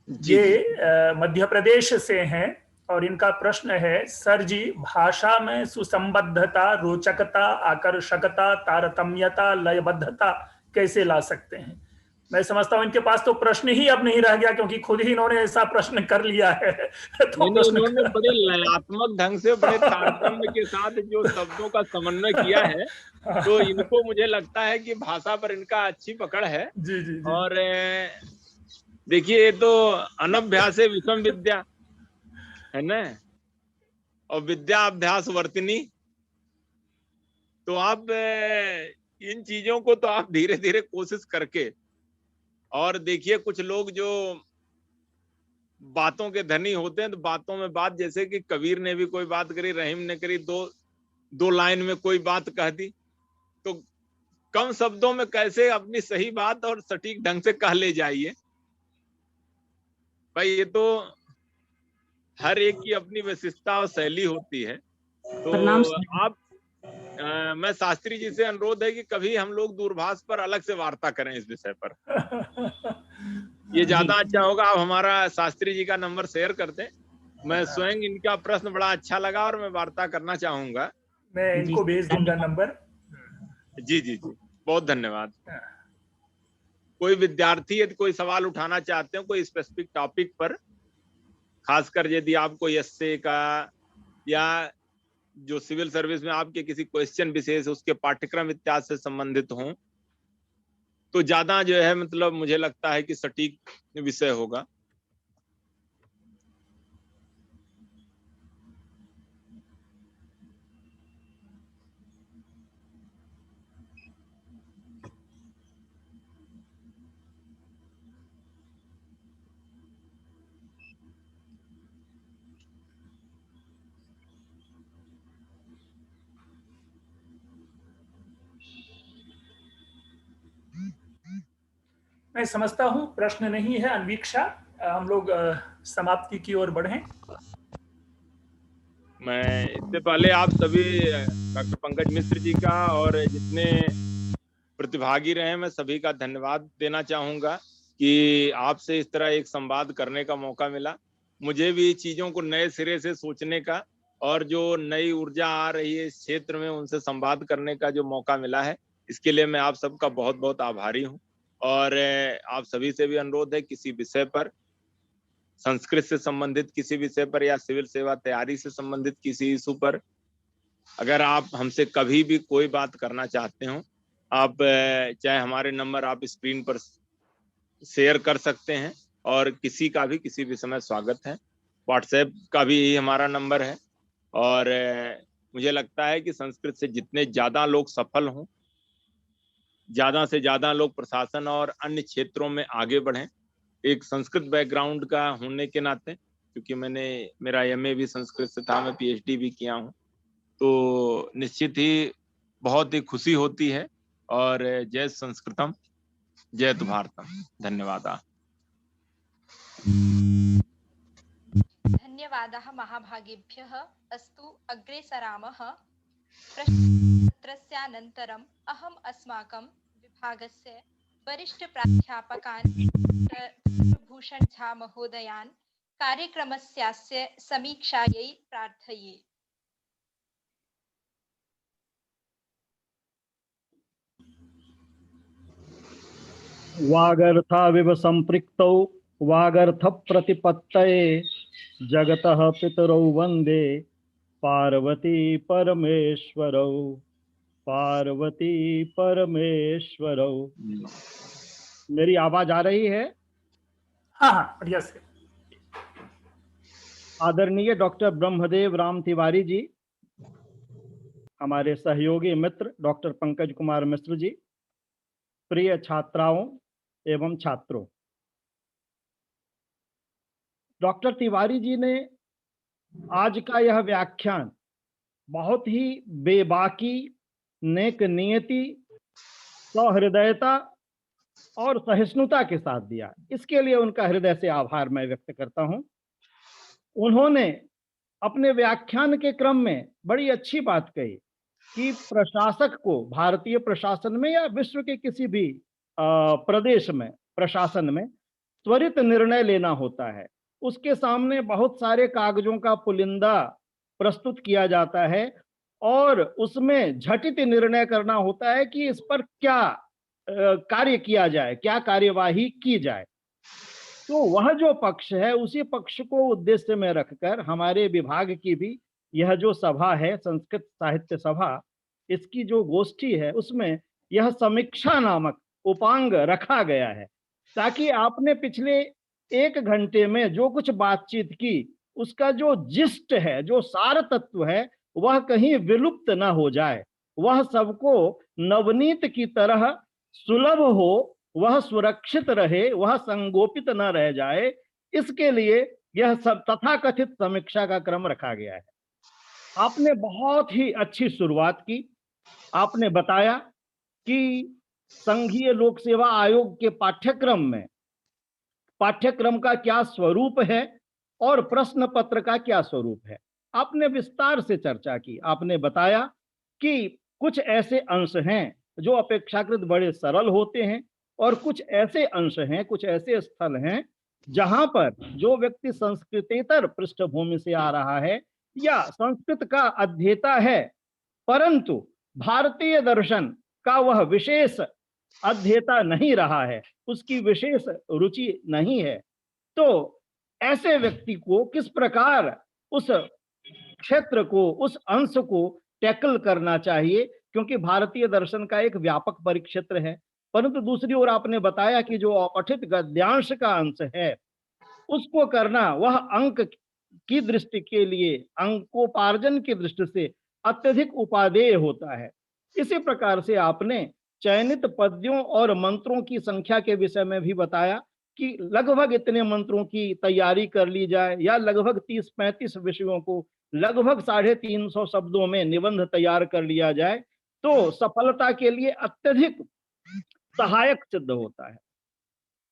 ये मध्य प्रदेश से हैं और इनका प्रश्न है, सर जी भाषा में सुसंबद्धता, रोचकता, आकर्षकता, तारतम्यता, लयबद्धता कैसे ला सकते हैं? मैं समझता हूं इनके पास तो प्रश्न ही अब नहीं रह गया, क्योंकि खुद ही इन्होंने ऐसा प्रश्न कर लिया है। तो उन्होंने बड़े लयात्मक ढंग से, बड़े तारतम्य के साथ जो शब्दों का समन्वय किया है, तो इनको मुझे लगता है कि भाषा पर इनका अच्छी पकड़ है। जी जी जी। और देखिए ये तो अनभ्यासे विषम विद्या है ना, और विद्या अभ्यास वर्तिनी। तो आप इन चीजों को तो आप धीरे धीरे कोशिश करके, और देखिए कुछ लोग जो बातों के धनी होते हैं तो बातों में बात, जैसे कि कबीर ने भी कोई बात करी, रहीम ने करी, दो लाइन में कोई बात कह दी, तो कम शब्दों में कैसे अपनी सही बात और सटीक ढंग से कह ले जाइए। भाई ये तो हर एक की अपनी विशिष्टता और शैली होती है। तो आप मैं शास्त्री जी से अनुरोध है कि कभी हम लोग दूरभाष पर अलग से वार्ता करें इस विषय पर, ये ज्यादा अच्छा होगा। आप हमारा शास्त्री जी का नंबर शेयर कर दें। मैं स्वयं इनका प्रश्न बड़ा अच्छा लगा और मैं वार्ता करना चाहूंगा। मैं इनको भेज दूंगा नंबर। जी जी जी, बहुत धन्यवाद। कोई विद्यार्थी यदि कोई सवाल उठाना चाहते हो कोई स्पेसिफिक टॉपिक पर, खासकर यदि आपको एसए का या जो सिविल सर्विस में आपके किसी क्वेश्चन विशेष उसके पाठ्यक्रम इत्यादि से संबंधित हों, तो ज्यादा जो है मतलब मुझे लगता है कि सटीक विषय होगा। मैं समझता हूं प्रश्न नहीं है। अन्वीक्षा, हम लोग समाप्ति की ओर बढ़ें। मैं इससे पहले आप सभी डॉक्टर पंकज मिश्र जी का और जितने प्रतिभागी रहे मैं सभी का धन्यवाद देना चाहूंगा कि आपसे इस तरह एक संवाद करने का मौका मिला। मुझे भी चीजों को नए सिरे से सोचने का और जो नई ऊर्जा आ रही है इस क्षेत्र में उनसे संवाद करने का जो मौका मिला है, इसके लिए मैं आप सबका बहुत बहुत आभारी हूँ। और आप सभी से भी अनुरोध है, किसी विषय पर, संस्कृत से संबंधित किसी विषय पर या सिविल सेवा तैयारी से संबंधित किसी इशू पर अगर आप हमसे कभी भी कोई बात करना चाहते हो, आप चाहे हमारे नंबर आप स्क्रीन पर शेयर कर सकते हैं और किसी का भी किसी भी समय स्वागत है। व्हाट्सएप का भी यही हमारा नंबर है। और मुझे लगता है कि संस्कृत से जितने ज्यादा लोग सफल हों, ज्यादा से ज्यादा लोग प्रशासन और अन्य क्षेत्रों में आगे बढ़ें। एक संस्कृत बैकग्राउंड का होने के नाते, क्योंकि मेरा एमए भी संस्कृत से था, मैं पीएचडी भी किया हूँ, तो निश्चित ही बहुत ही खुशी होती है। और जय संस्कृतम, जय भारतम। धन्यवाद। धन्यवादाः महाभागेभ्यः। अस्तु अग्रे सरामः। प्रश्नोत्तरस्यानन्तरम् अहम् अस्माकं विभागस्य वरिष्ठ प्राध्यापकान् भूषण झा महोदयान् कार्यक्रमस्यास्य समीक्षायै प्रार्थये। वागर्थाविव संपृक्तौ वागर्थ प्रतिपत्तये जगतः पितरौ वंदे पार्वती परमेश्वरौ पार्वती परमेश्वरौ। मेरी आवाज आ रही है? हाँ हाँ, बढ़िया से। आदरणीय डॉक्टर ब्रह्मदेव राम तिवारी जी, हमारे सहयोगी मित्र डॉक्टर पंकज कुमार मिश्र जी, प्रिय छात्राओं एवं छात्रों, डॉक्टर तिवारी जी ने आज का यह व्याख्यान बहुत ही बेबाकी, नेक नियति, सहृदयता और सहिष्णुता के साथ दिया। इसके लिए उनका हृदय से आभार मैं व्यक्त करता हूं। उन्होंने अपने व्याख्यान के क्रम में बड़ी अच्छी बात कही कि प्रशासक को भारतीय प्रशासन में या विश्व के किसी भी प्रदेश में प्रशासन में त्वरित निर्णय लेना होता है। उसके सामने बहुत सारे कागजों का पुलिंदा प्रस्तुत किया जाता है और उसमें झटित निर्णय करना होता है कि इस पर क्या कार्य किया जाए, क्या कार्यवाही की जाए। तो वह जो पक्ष है, उसी पक्ष को उद्देश्य में रखकर हमारे विभाग की भी यह जो सभा है, संस्कृत साहित्य सभा, इसकी जो गोष्ठी है, उसमें यह समीक्षा नामक उपांग रखा गया है, ताकि आपने पिछले 1 घंटे में जो कुछ बातचीत की, उसका जो जिस्ट है, जो सार तत्व है, वह कहीं विलुप्त न हो जाए, वह सबको नवनीत की तरह सुलभ हो, वह सुरक्षित रहे, वह संगोपित न रह जाए। इसके लिए यह सब तथाकथित समीक्षा का क्रम रखा गया है। आपने बहुत ही अच्छी शुरुआत की। आपने बताया कि संघीय लोक सेवा आयोग के पाठ्यक्रम का क्या स्वरूप है और प्रश्न पत्र का क्या स्वरूप है। आपने विस्तार से चर्चा की। आपने बताया कि कुछ ऐसे अंश हैं जो अपेक्षाकृत बड़े सरल होते हैं और कुछ ऐसे अंश हैं, कुछ ऐसे स्थल हैं जहां पर जो व्यक्ति संस्कृतेतर पृष्ठभूमि से आ रहा है या संस्कृत का अध्येता है, परंतु भारतीय दर्शन का वह विशेष अध्येता नहीं रहा है, उसकी विशेष रुचि नहीं है, तो ऐसे व्यक्ति को किस प्रकार उस क्षेत्र को, उस अंश को टैकल करना चाहिए, क्योंकि भारतीय दर्शन का एक व्यापक परिक्षेत्र है। परंतु दूसरी ओर आपने बताया कि जो अपठित गद्यांश का अंश है, उसको करना वह अंक की दृष्टि के लिए, अंकोपार्जन की दृष्टि से अत्यधिक उपादेय होता है। इसी प्रकार से आपने चयनित पद्यों और मंत्रों की संख्या के विषय में भी बताया कि लगभग इतने मंत्रों की तैयारी कर ली जाए या लगभग 30-35 विषयों को लगभग 350 शब्दों में निबंध तैयार कर लिया जाए, तो सफलता के लिए अत्यधिक सहायक सिद्ध होता है।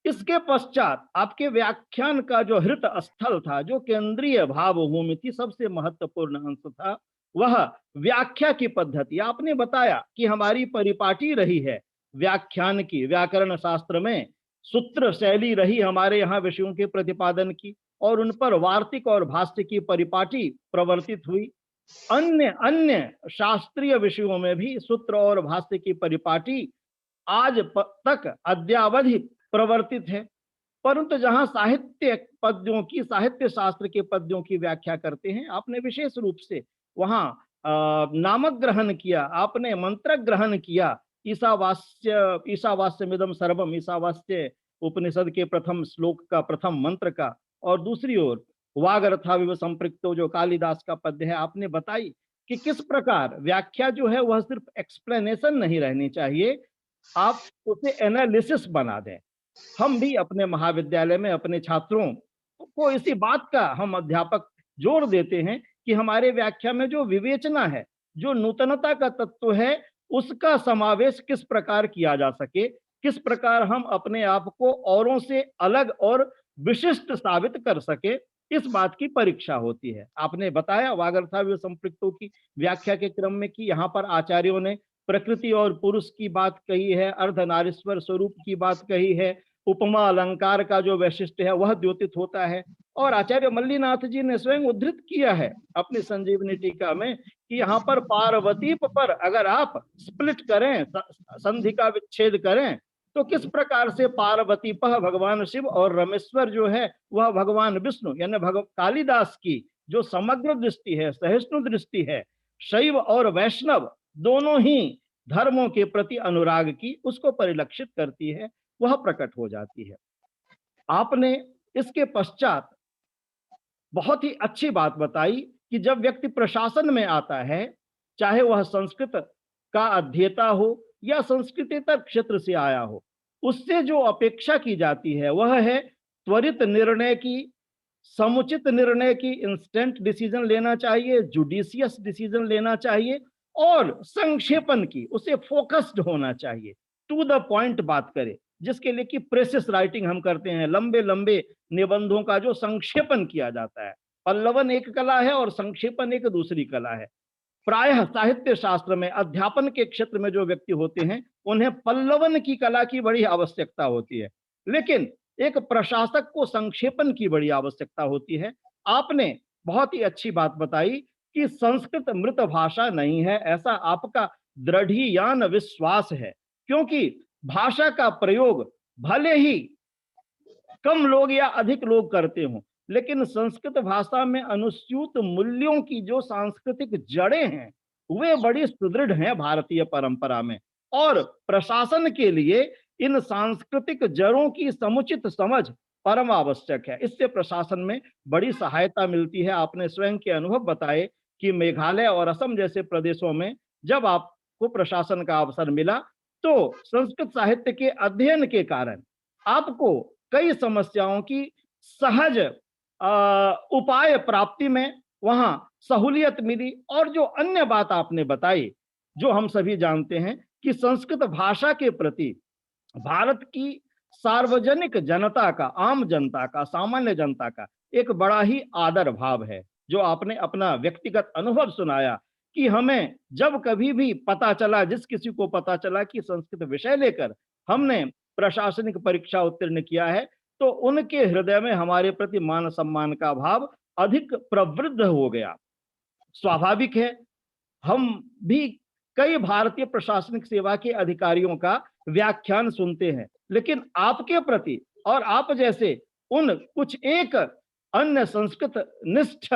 इसके पश्चात आपके व्याख्यान का जो हृत स्थल था, जो केंद्रीय भावभूमि थी, सबसे महत्वपूर्ण अंश था, वह व्याख्या की पद्धति। आपने बताया कि हमारी परिपाटी रही है व्याख्यान की, व्याकरण शास्त्र में सूत्र शैली रही हमारे यहाँ विषयों के प्रतिपादन की, और उन पर वार्तिक और भाष्य की परिपाटी प्रवर्तित हुई। अन्य शास्त्रीय विषयों में भी सूत्र और भाष्य की परिपाटी आज तक अद्यावधि प्रवर्तित है। परंतु जहां साहित्य पद्यों की, साहित्य शास्त्र के पद्यों की व्याख्या करते हैं, आपने विशेष रूप से वहां नामक ग्रहण किया, आपने मंत्र ग्रहण किया। ईशावास्यमिदं सर्वम, ईशावास्य उपनिषद के प्रथम श्लोक का प्रथम मंत्र का, और दूसरी ओर वागर्थाविव संपृक्तो जो कालिदास का पद्य है, आपने बताई कि किस प्रकार व्याख्या जो है वह सिर्फ एक्सप्लेनेशन नहीं रहनी चाहिए, आप उसे एनालिसिस बना दें। हम भी अपने महाविद्यालय में अपने छात्रों को इसी बात का हम अध्यापक जोर देते हैं कि हमारे व्याख्या में जो विवेचना है, जो नूतनता का तत्व है, उसका समावेश किस प्रकार किया जा सके, किस प्रकार हम अपने आप को औरों से अलग और विशिष्ट साबित कर सके, इस बात की परीक्षा होती है। आपने बताया वागर्थाविव संपृक्तों की व्याख्या के क्रम में कि यहाँ पर आचार्यों ने प्रकृति और पुरुष की बात कही है, अर्धनारीश्वर स्वरूप की बात कही है, उपमा अलंकार का जो वैशिष्ट्य है वह द्योतित होता है, और आचार्य मल्लीनाथ जी ने स्वयं उद्धृत किया है अपनी संजीवनी टीका में कि यहाँ पर पार्वती पर अगर आप स्प्लिट करें, संधि का विच्छेद करें, तो किस प्रकार से पार्वती पह भगवान शिव और रमेश्वर जो है वह भगवान विष्णु, यानी कालिदास की जो समग्र दृष्टि है, सहिष्णु दृष्टि है, शैव और वैष्णव दोनों ही धर्मों के प्रति अनुराग की उसको परिलक्षित करती है, वह प्रकट हो जाती है। आपने इसके पश्चात बहुत ही अच्छी बात बताई कि जब व्यक्ति प्रशासन में आता है, चाहे वह संस्कृत का अध्येता हो या संस्कृतेतर क्षेत्र से आया हो, उससे जो अपेक्षा की जाती है वह है त्वरित निर्णय की, समुचित निर्णय की, इंस्टेंट डिसीजन लेना चाहिए, जुडिशियस डिसीजन लेना चाहिए और संक्षेपण की, उसे फोकस्ड होना चाहिए, टू द पॉइंट बात करे, जिसके लिए कि प्रेसिस राइटिंग हम करते हैं, लंबे लंबे निबंधों का जो संक्षेपण किया जाता है। पल्लवन एक कला है और संक्षेपण एक दूसरी कला है। प्रायः साहित्य शास्त्र में अध्यापन के क्षेत्र में जो व्यक्ति होते हैं उन्हें पल्लवन की कला की बड़ी आवश्यकता होती है, लेकिन एक प्रशासक को संक्षेपण की बड़ी आवश्यकता होती है। आपने बहुत ही अच्छी बात बताई कि संस्कृत मृत भाषा नहीं है, ऐसा आपका दृढ़ीयान विश्वास है, क्योंकि भाषा का प्रयोग भले ही कम लोग या अधिक लोग करते हों, लेकिन संस्कृत भाषा में अनुस्यूत मूल्यों की जो सांस्कृतिक जड़ें हैं वे बड़ी सुदृढ़ हैं भारतीय परंपरा में, और प्रशासन के लिए इन सांस्कृतिक जड़ों की समुचित समझ परम आवश्यक है। इससे प्रशासन में बड़ी सहायता मिलती है। आपने स्वयं के अनुभव बताए कि मेघालय और असम जैसे प्रदेशों में जब आपको प्रशासन का अवसर मिला तो संस्कृत साहित्य के अध्ययन के कारण आपको कई समस्याओं की सहज उपाय प्राप्ति में वहां सहूलियत मिली। और जो अन्य बात आपने बताई, जो हम सभी जानते हैं कि संस्कृत भाषा के प्रति भारत की सार्वजनिक जनता का, आम जनता का, सामान्य जनता का एक बड़ा ही आदर भाव है। जो आपने अपना व्यक्तिगत अनुभव सुनाया कि हमें जब कभी भी पता चला, जिस किसी को पता चला कि संस्कृत विषय लेकर हमने प्रशासनिक परीक्षा उत्तीर्ण किया है, तो उनके हृदय में हमारे प्रति मान सम्मान का भाव अधिक प्रवृद्ध हो गया। स्वाभाविक है, हम भी कई भारतीय प्रशासनिक सेवा के अधिकारियों का व्याख्यान सुनते हैं, लेकिन आपके प्रति और आप जैसे उन कुछ एक अन्य संस्कृत निष्ठ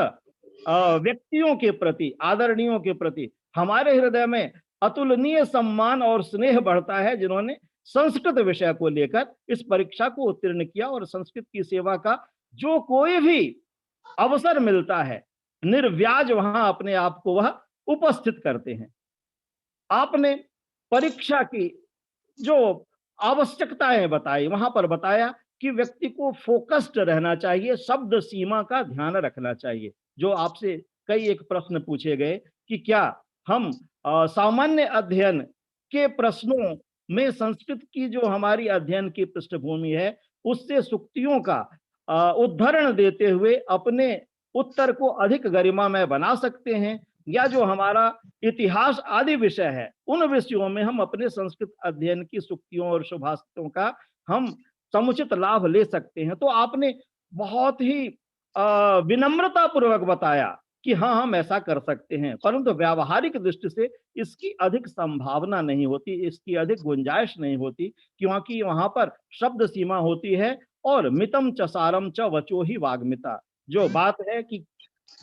व्यक्तियों के प्रति, आदरणीयों के प्रति हमारे हृदय में अतुलनीय सम्मान और स्नेह बढ़ता है, जिन्होंने संस्कृत विषय को लेकर इस परीक्षा को उत्तीर्ण किया और संस्कृत की सेवा का जो कोई भी अवसर मिलता है निर्व्याज वहां अपने आप को वह उपस्थित करते हैं। आपने परीक्षा की जो आवश्यकताएं बताई, वहां पर बताया कि व्यक्ति को फोकस्ड रहना चाहिए, शब्द सीमा का ध्यान रखना चाहिए। जो आपसे कई एक प्रश्न पूछे गए कि क्या हम सामान्य अध्ययन के प्रश्नों में संस्कृत की जो हमारी अध्ययन की पृष्ठभूमि है उससे सूक्तियों का उद्धरण देते हुए अपने उत्तर को अधिक गरिमामय बना सकते हैं, या जो हमारा इतिहास आदि विषय है उन विषयों में हम अपने संस्कृत अध्ययन की सूक्तियों और सुभाषितों का हम समुचित लाभ ले सकते हैं। तो आपने बहुत ही विनम्रता पूर्वक बताया कि हाँ, हम ऐसा कर सकते हैं, परंतु व्यावहारिक दृष्टि से इसकी अधिक संभावना नहीं होती, इसकी अधिक गुंजाइश नहीं होती, क्योंकि वहां पर शब्द सीमा होती है और मितम च सारम च वचो ही वाग्मिता। जो बात है कि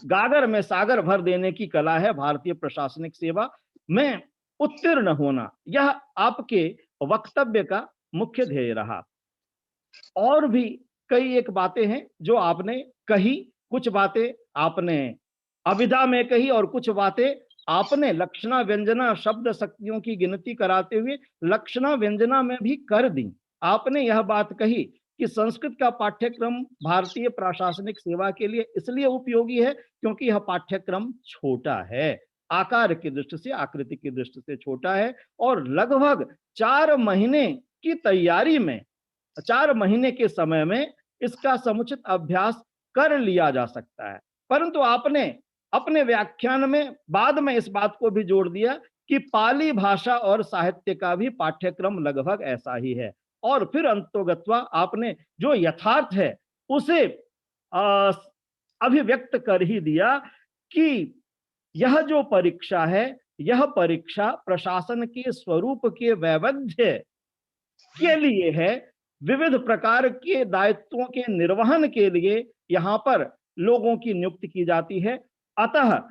गागर में सागर भर देने की कला है भारतीय प्रशासनिक सेवा में उत्तीर्ण होना, यह आपके वक्तव्य का मुख्य ध्येय रहा। और भी कई एक बातें हैं जो आपने कही, कुछ बातें आपने अभिधा में कही और कुछ बातें आपने लक्षणा व्यंजना शब्द शक्तियों की गिनती कराते हुए लक्षणा व्यंजना में भी कर दी। आपने यह बात कही कि संस्कृत का पाठ्यक्रम भारतीय प्रशासनिक सेवा के लिए इसलिए उपयोगी है क्योंकि यह पाठ्यक्रम छोटा है, आकार की दृष्टि से, आकृति की दृष्टि से छोटा है, और लगभग 4 महीने की तैयारी में, 4 महीने के समय में इसका समुचित अभ्यास कर लिया जा सकता है। परंतु आपने अपने व्याख्यान में बाद में इस बात को भी जोड़ दिया कि पाली भाषा और साहित्य का भी पाठ्यक्रम लगभग ऐसा ही है, और फिर अंतोगत्वा आपने जो यथार्थ है उसे अभिव्यक्त कर ही दिया कि यह जो परीक्षा है, यह परीक्षा प्रशासन के स्वरूप के वैविध्य के लिए है, विविध प्रकार के दायित्वों के निर्वहन के लिए यहाँ पर लोगों की नियुक्ति की जाती है। अतः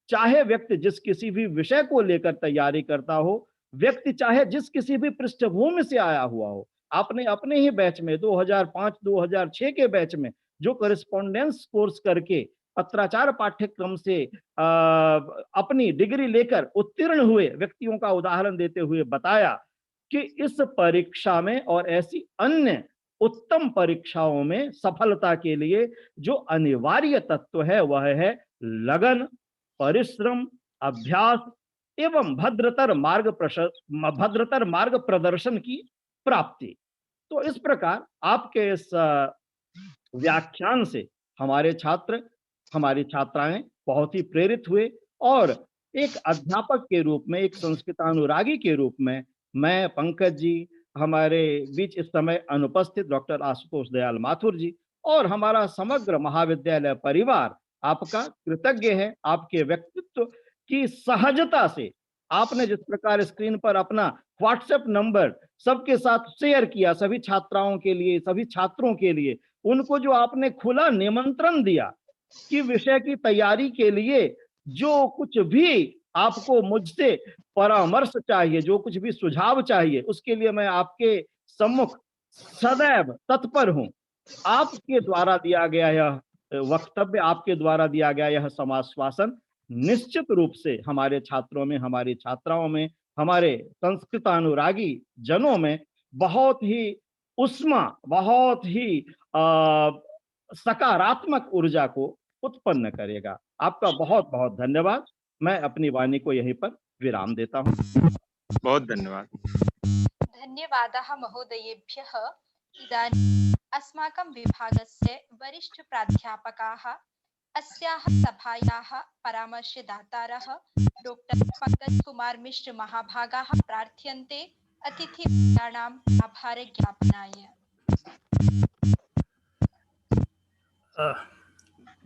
चाहे व्यक्ति जिस किसी भी विषय को लेकर तैयारी करता हो, व्यक्ति चाहे जिस किसी भी पृष्ठभूमि से आया हुआ हो, आपने अपने ही बैच में 2005-2006 के बैच में जो कॉरेस्पॉन्डेंस कोर्स करके पत्राचार पाठ्यक्रम से अपनी डिग्री लेकर उत्तीर्ण हुए व्यक्तियों का उदाहरण देते हुए बताया कि इस परीक्षा में और ऐसी अन्य उत्तम परीक्षाओं में सफलता के लिए जो अनिवार्य तत्व है वह है लगन, परिश्रम, अभ्यास एवं भद्रतर मार्ग प्रदर्शन की प्राप्ति। तो इस प्रकार आपके इस व्याख्यान से हमारे छात्र, हमारी छात्राएं बहुत ही प्रेरित हुए और एक अध्यापक के रूप में, एक संस्कृतानुरागी के रूप में मैं, पंकज जी, हमारे बीच इस समय अनुपस्थित डॉक्टर आशुतोष दयाल माथुर जी और हमारा समग्र महाविद्यालय परिवार आपका कृतज्ञ है। आपके व्यक्तित्व की सहजता से आपने जिस प्रकार स्क्रीन पर अपना व्हाट्सएप नंबर सबके साथ शेयर किया, सभी छात्राओं के लिए, सभी छात्रों के लिए, उनको जो आपने खुला निमंत्रण दिया कि विषय की तैयारी के लिए जो कुछ भी आपको मुझसे परामर्श चाहिए, जो कुछ भी सुझाव चाहिए, उसके लिए मैं आपके सम्मुख सदैव तत्पर हूं। आपके द्वारा दिया गया यह वक्तव्य, आपके द्वारा दिया गया यह समाश्वासन निश्चित रूप से हमारे छात्रों में, हमारी छात्राओं में, हमारे संस्कृतानुरागी जनों में बहुत ही उष्मा, बहुत ही सकारात्मक ऊर्जा को उत्पन्न करेगा। आपका बहुत बहुत धन्यवाद। मैं अपनी वाणी को यहीं पर विराम देता हूं। बहुत धन्यवाद। धन्यवादाः महोदयेभ्यः। इदानीम् अस्माकं विभागस्य वरिष्ठ प्राध्यापकाः अस्याः सभायाः परामर्शदातारः डॉक्टर पंकज कुमार मिश्र महाभागाः प्रार्थ्यन्ते अतिथिवर्याणां आभारज्ञापनाय।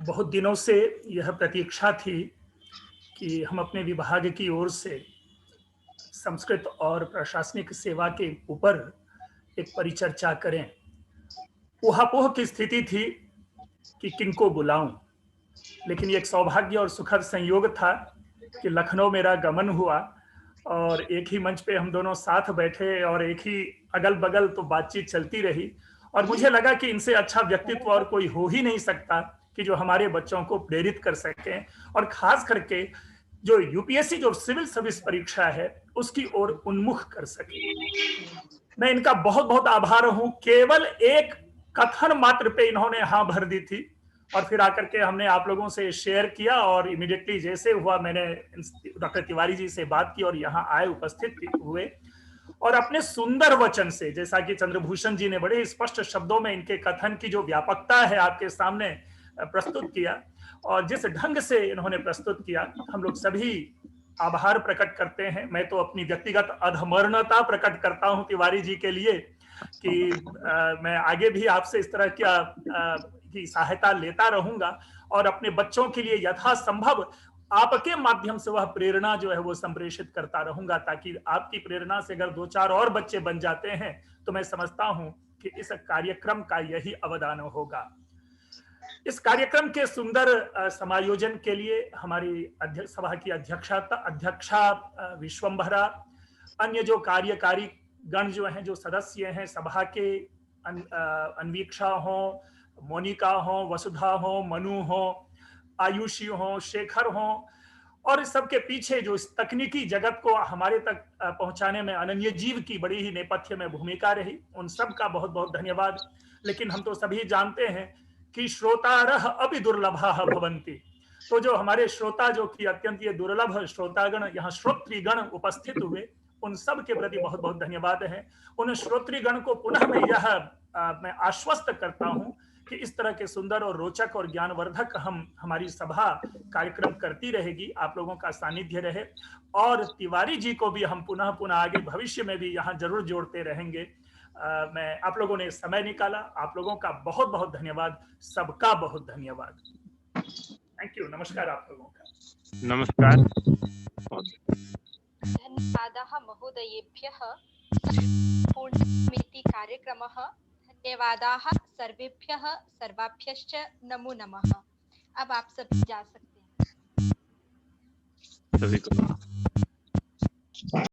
बहुत दिनों से यह प्रतीक्षा थी कि हम अपने विभाग की ओर से संस्कृत और प्रशासनिक सेवा के ऊपर एक परिचर्चा करें। ऊहापोह की स्थिति थी कि किनको बुलाऊं, लेकिन एक सौभाग्य और सुखद संयोग था कि लखनऊ मेरा गमन हुआ और एक ही मंच पे हम दोनों साथ बैठे और एक ही अगल बगल तो बातचीत चलती रही और मुझे लगा कि इनसे अच्छा व्यक्तित्व और कोई हो ही नहीं सकता कि जो हमारे बच्चों को प्रेरित कर सके और खास करके जो यूपीएससी जो सिविल सर्विस परीक्षा है उसकी ओर उन्मुख कर सके। मैं इनका बहुत बहुत आभार हूं। केवल एक कथन मात्र पे इन्होंने हाँ भर दी थी और फिर आकर के हमने आप लोगों से शेयर किया और इमीडिएटली जैसे हुआ मैंने डॉक्टर तिवारी जी से बात की और यहाँ आए, उपस्थित हुए और अपने सुंदर वचन से, जैसा कि चंद्रभूषण जी ने बड़े स्पष्ट शब्दों में इनके कथन की जो व्यापकता है आपके सामने प्रस्तुत किया और जिस ढंग से इन्होंने प्रस्तुत किया, हम लोग सभी आभार प्रकट करते हैं। मैं तो अपनी व्यक्तिगत अधमर्णता प्रकट करता हूं तिवारी जी के लिए कि मैं आगे भी आपसे इस तरह की सहायता लेता रहूंगा और अपने बच्चों के लिए यथासंभव आपके माध्यम से वह प्रेरणा जो है वो संप्रेषित करता रहूंगा, ताकि आपकी प्रेरणा से अगर 2-4 और बच्चे बन जाते हैं तो मैं समझता हूं कि इस कार्यक्रम का यही अवदान होगा। इस कार्यक्रम के सुंदर समायोजन के लिए हमारी सभा की अध्यक्षा विश्वंभरा, अन्य जो कार्यकारी गण जो हैं, जो सदस्य हैं सभा के, अन्वीक्षा हो, मोनिका हो, वसुधा हो, मनु हो, आयुषी हो, शेखर हो और इस सब के पीछे जो इस तकनीकी जगत को हमारे तक पहुंचाने में अनन्य जीव की बड़ी ही नेपथ्य में भूमिका रही, उन सब का बहुत बहुत धन्यवाद। लेकिन हम तो सभी जानते हैं कि श्रोतारः अपि दुर्लभः भवन्ति, तो जो हमारे श्रोता जो कि अत्यंत ये दुर्लभ श्रोतागण यहाँ श्रोतृगण उपस्थित हुए, उन सब के प्रति बहुत बहुत धन्यवाद है। उन श्रोतृगण को पुनः मैं आश्वस्त करता हूँ कि इस तरह के सुंदर और रोचक और ज्ञानवर्धक हमारी सभा कार्यक्रम करती रहेगी, आप लोगों का सानिध्य रहे और तिवारी जी को भी हम पुनः आगे भविष्य में भी यहाँ जरूर जोड़ते रहेंगे। मैं आप लोगों ने समय निकाला, आप लोगों का बहुत बहुत धन्यवाद, सबका बहुत धन्यवाद। Thank you. नमस्कार आप लोगों का। नमस्कार। धन्यवादाः महोदयेभ्यः। पूर्णमिति कार्यक्रमः। धन्यवादाः सर्वेभ्यः सर्वाभ्यश्च नमो नमः। अब आप सभी जा सकते हैं। सभी को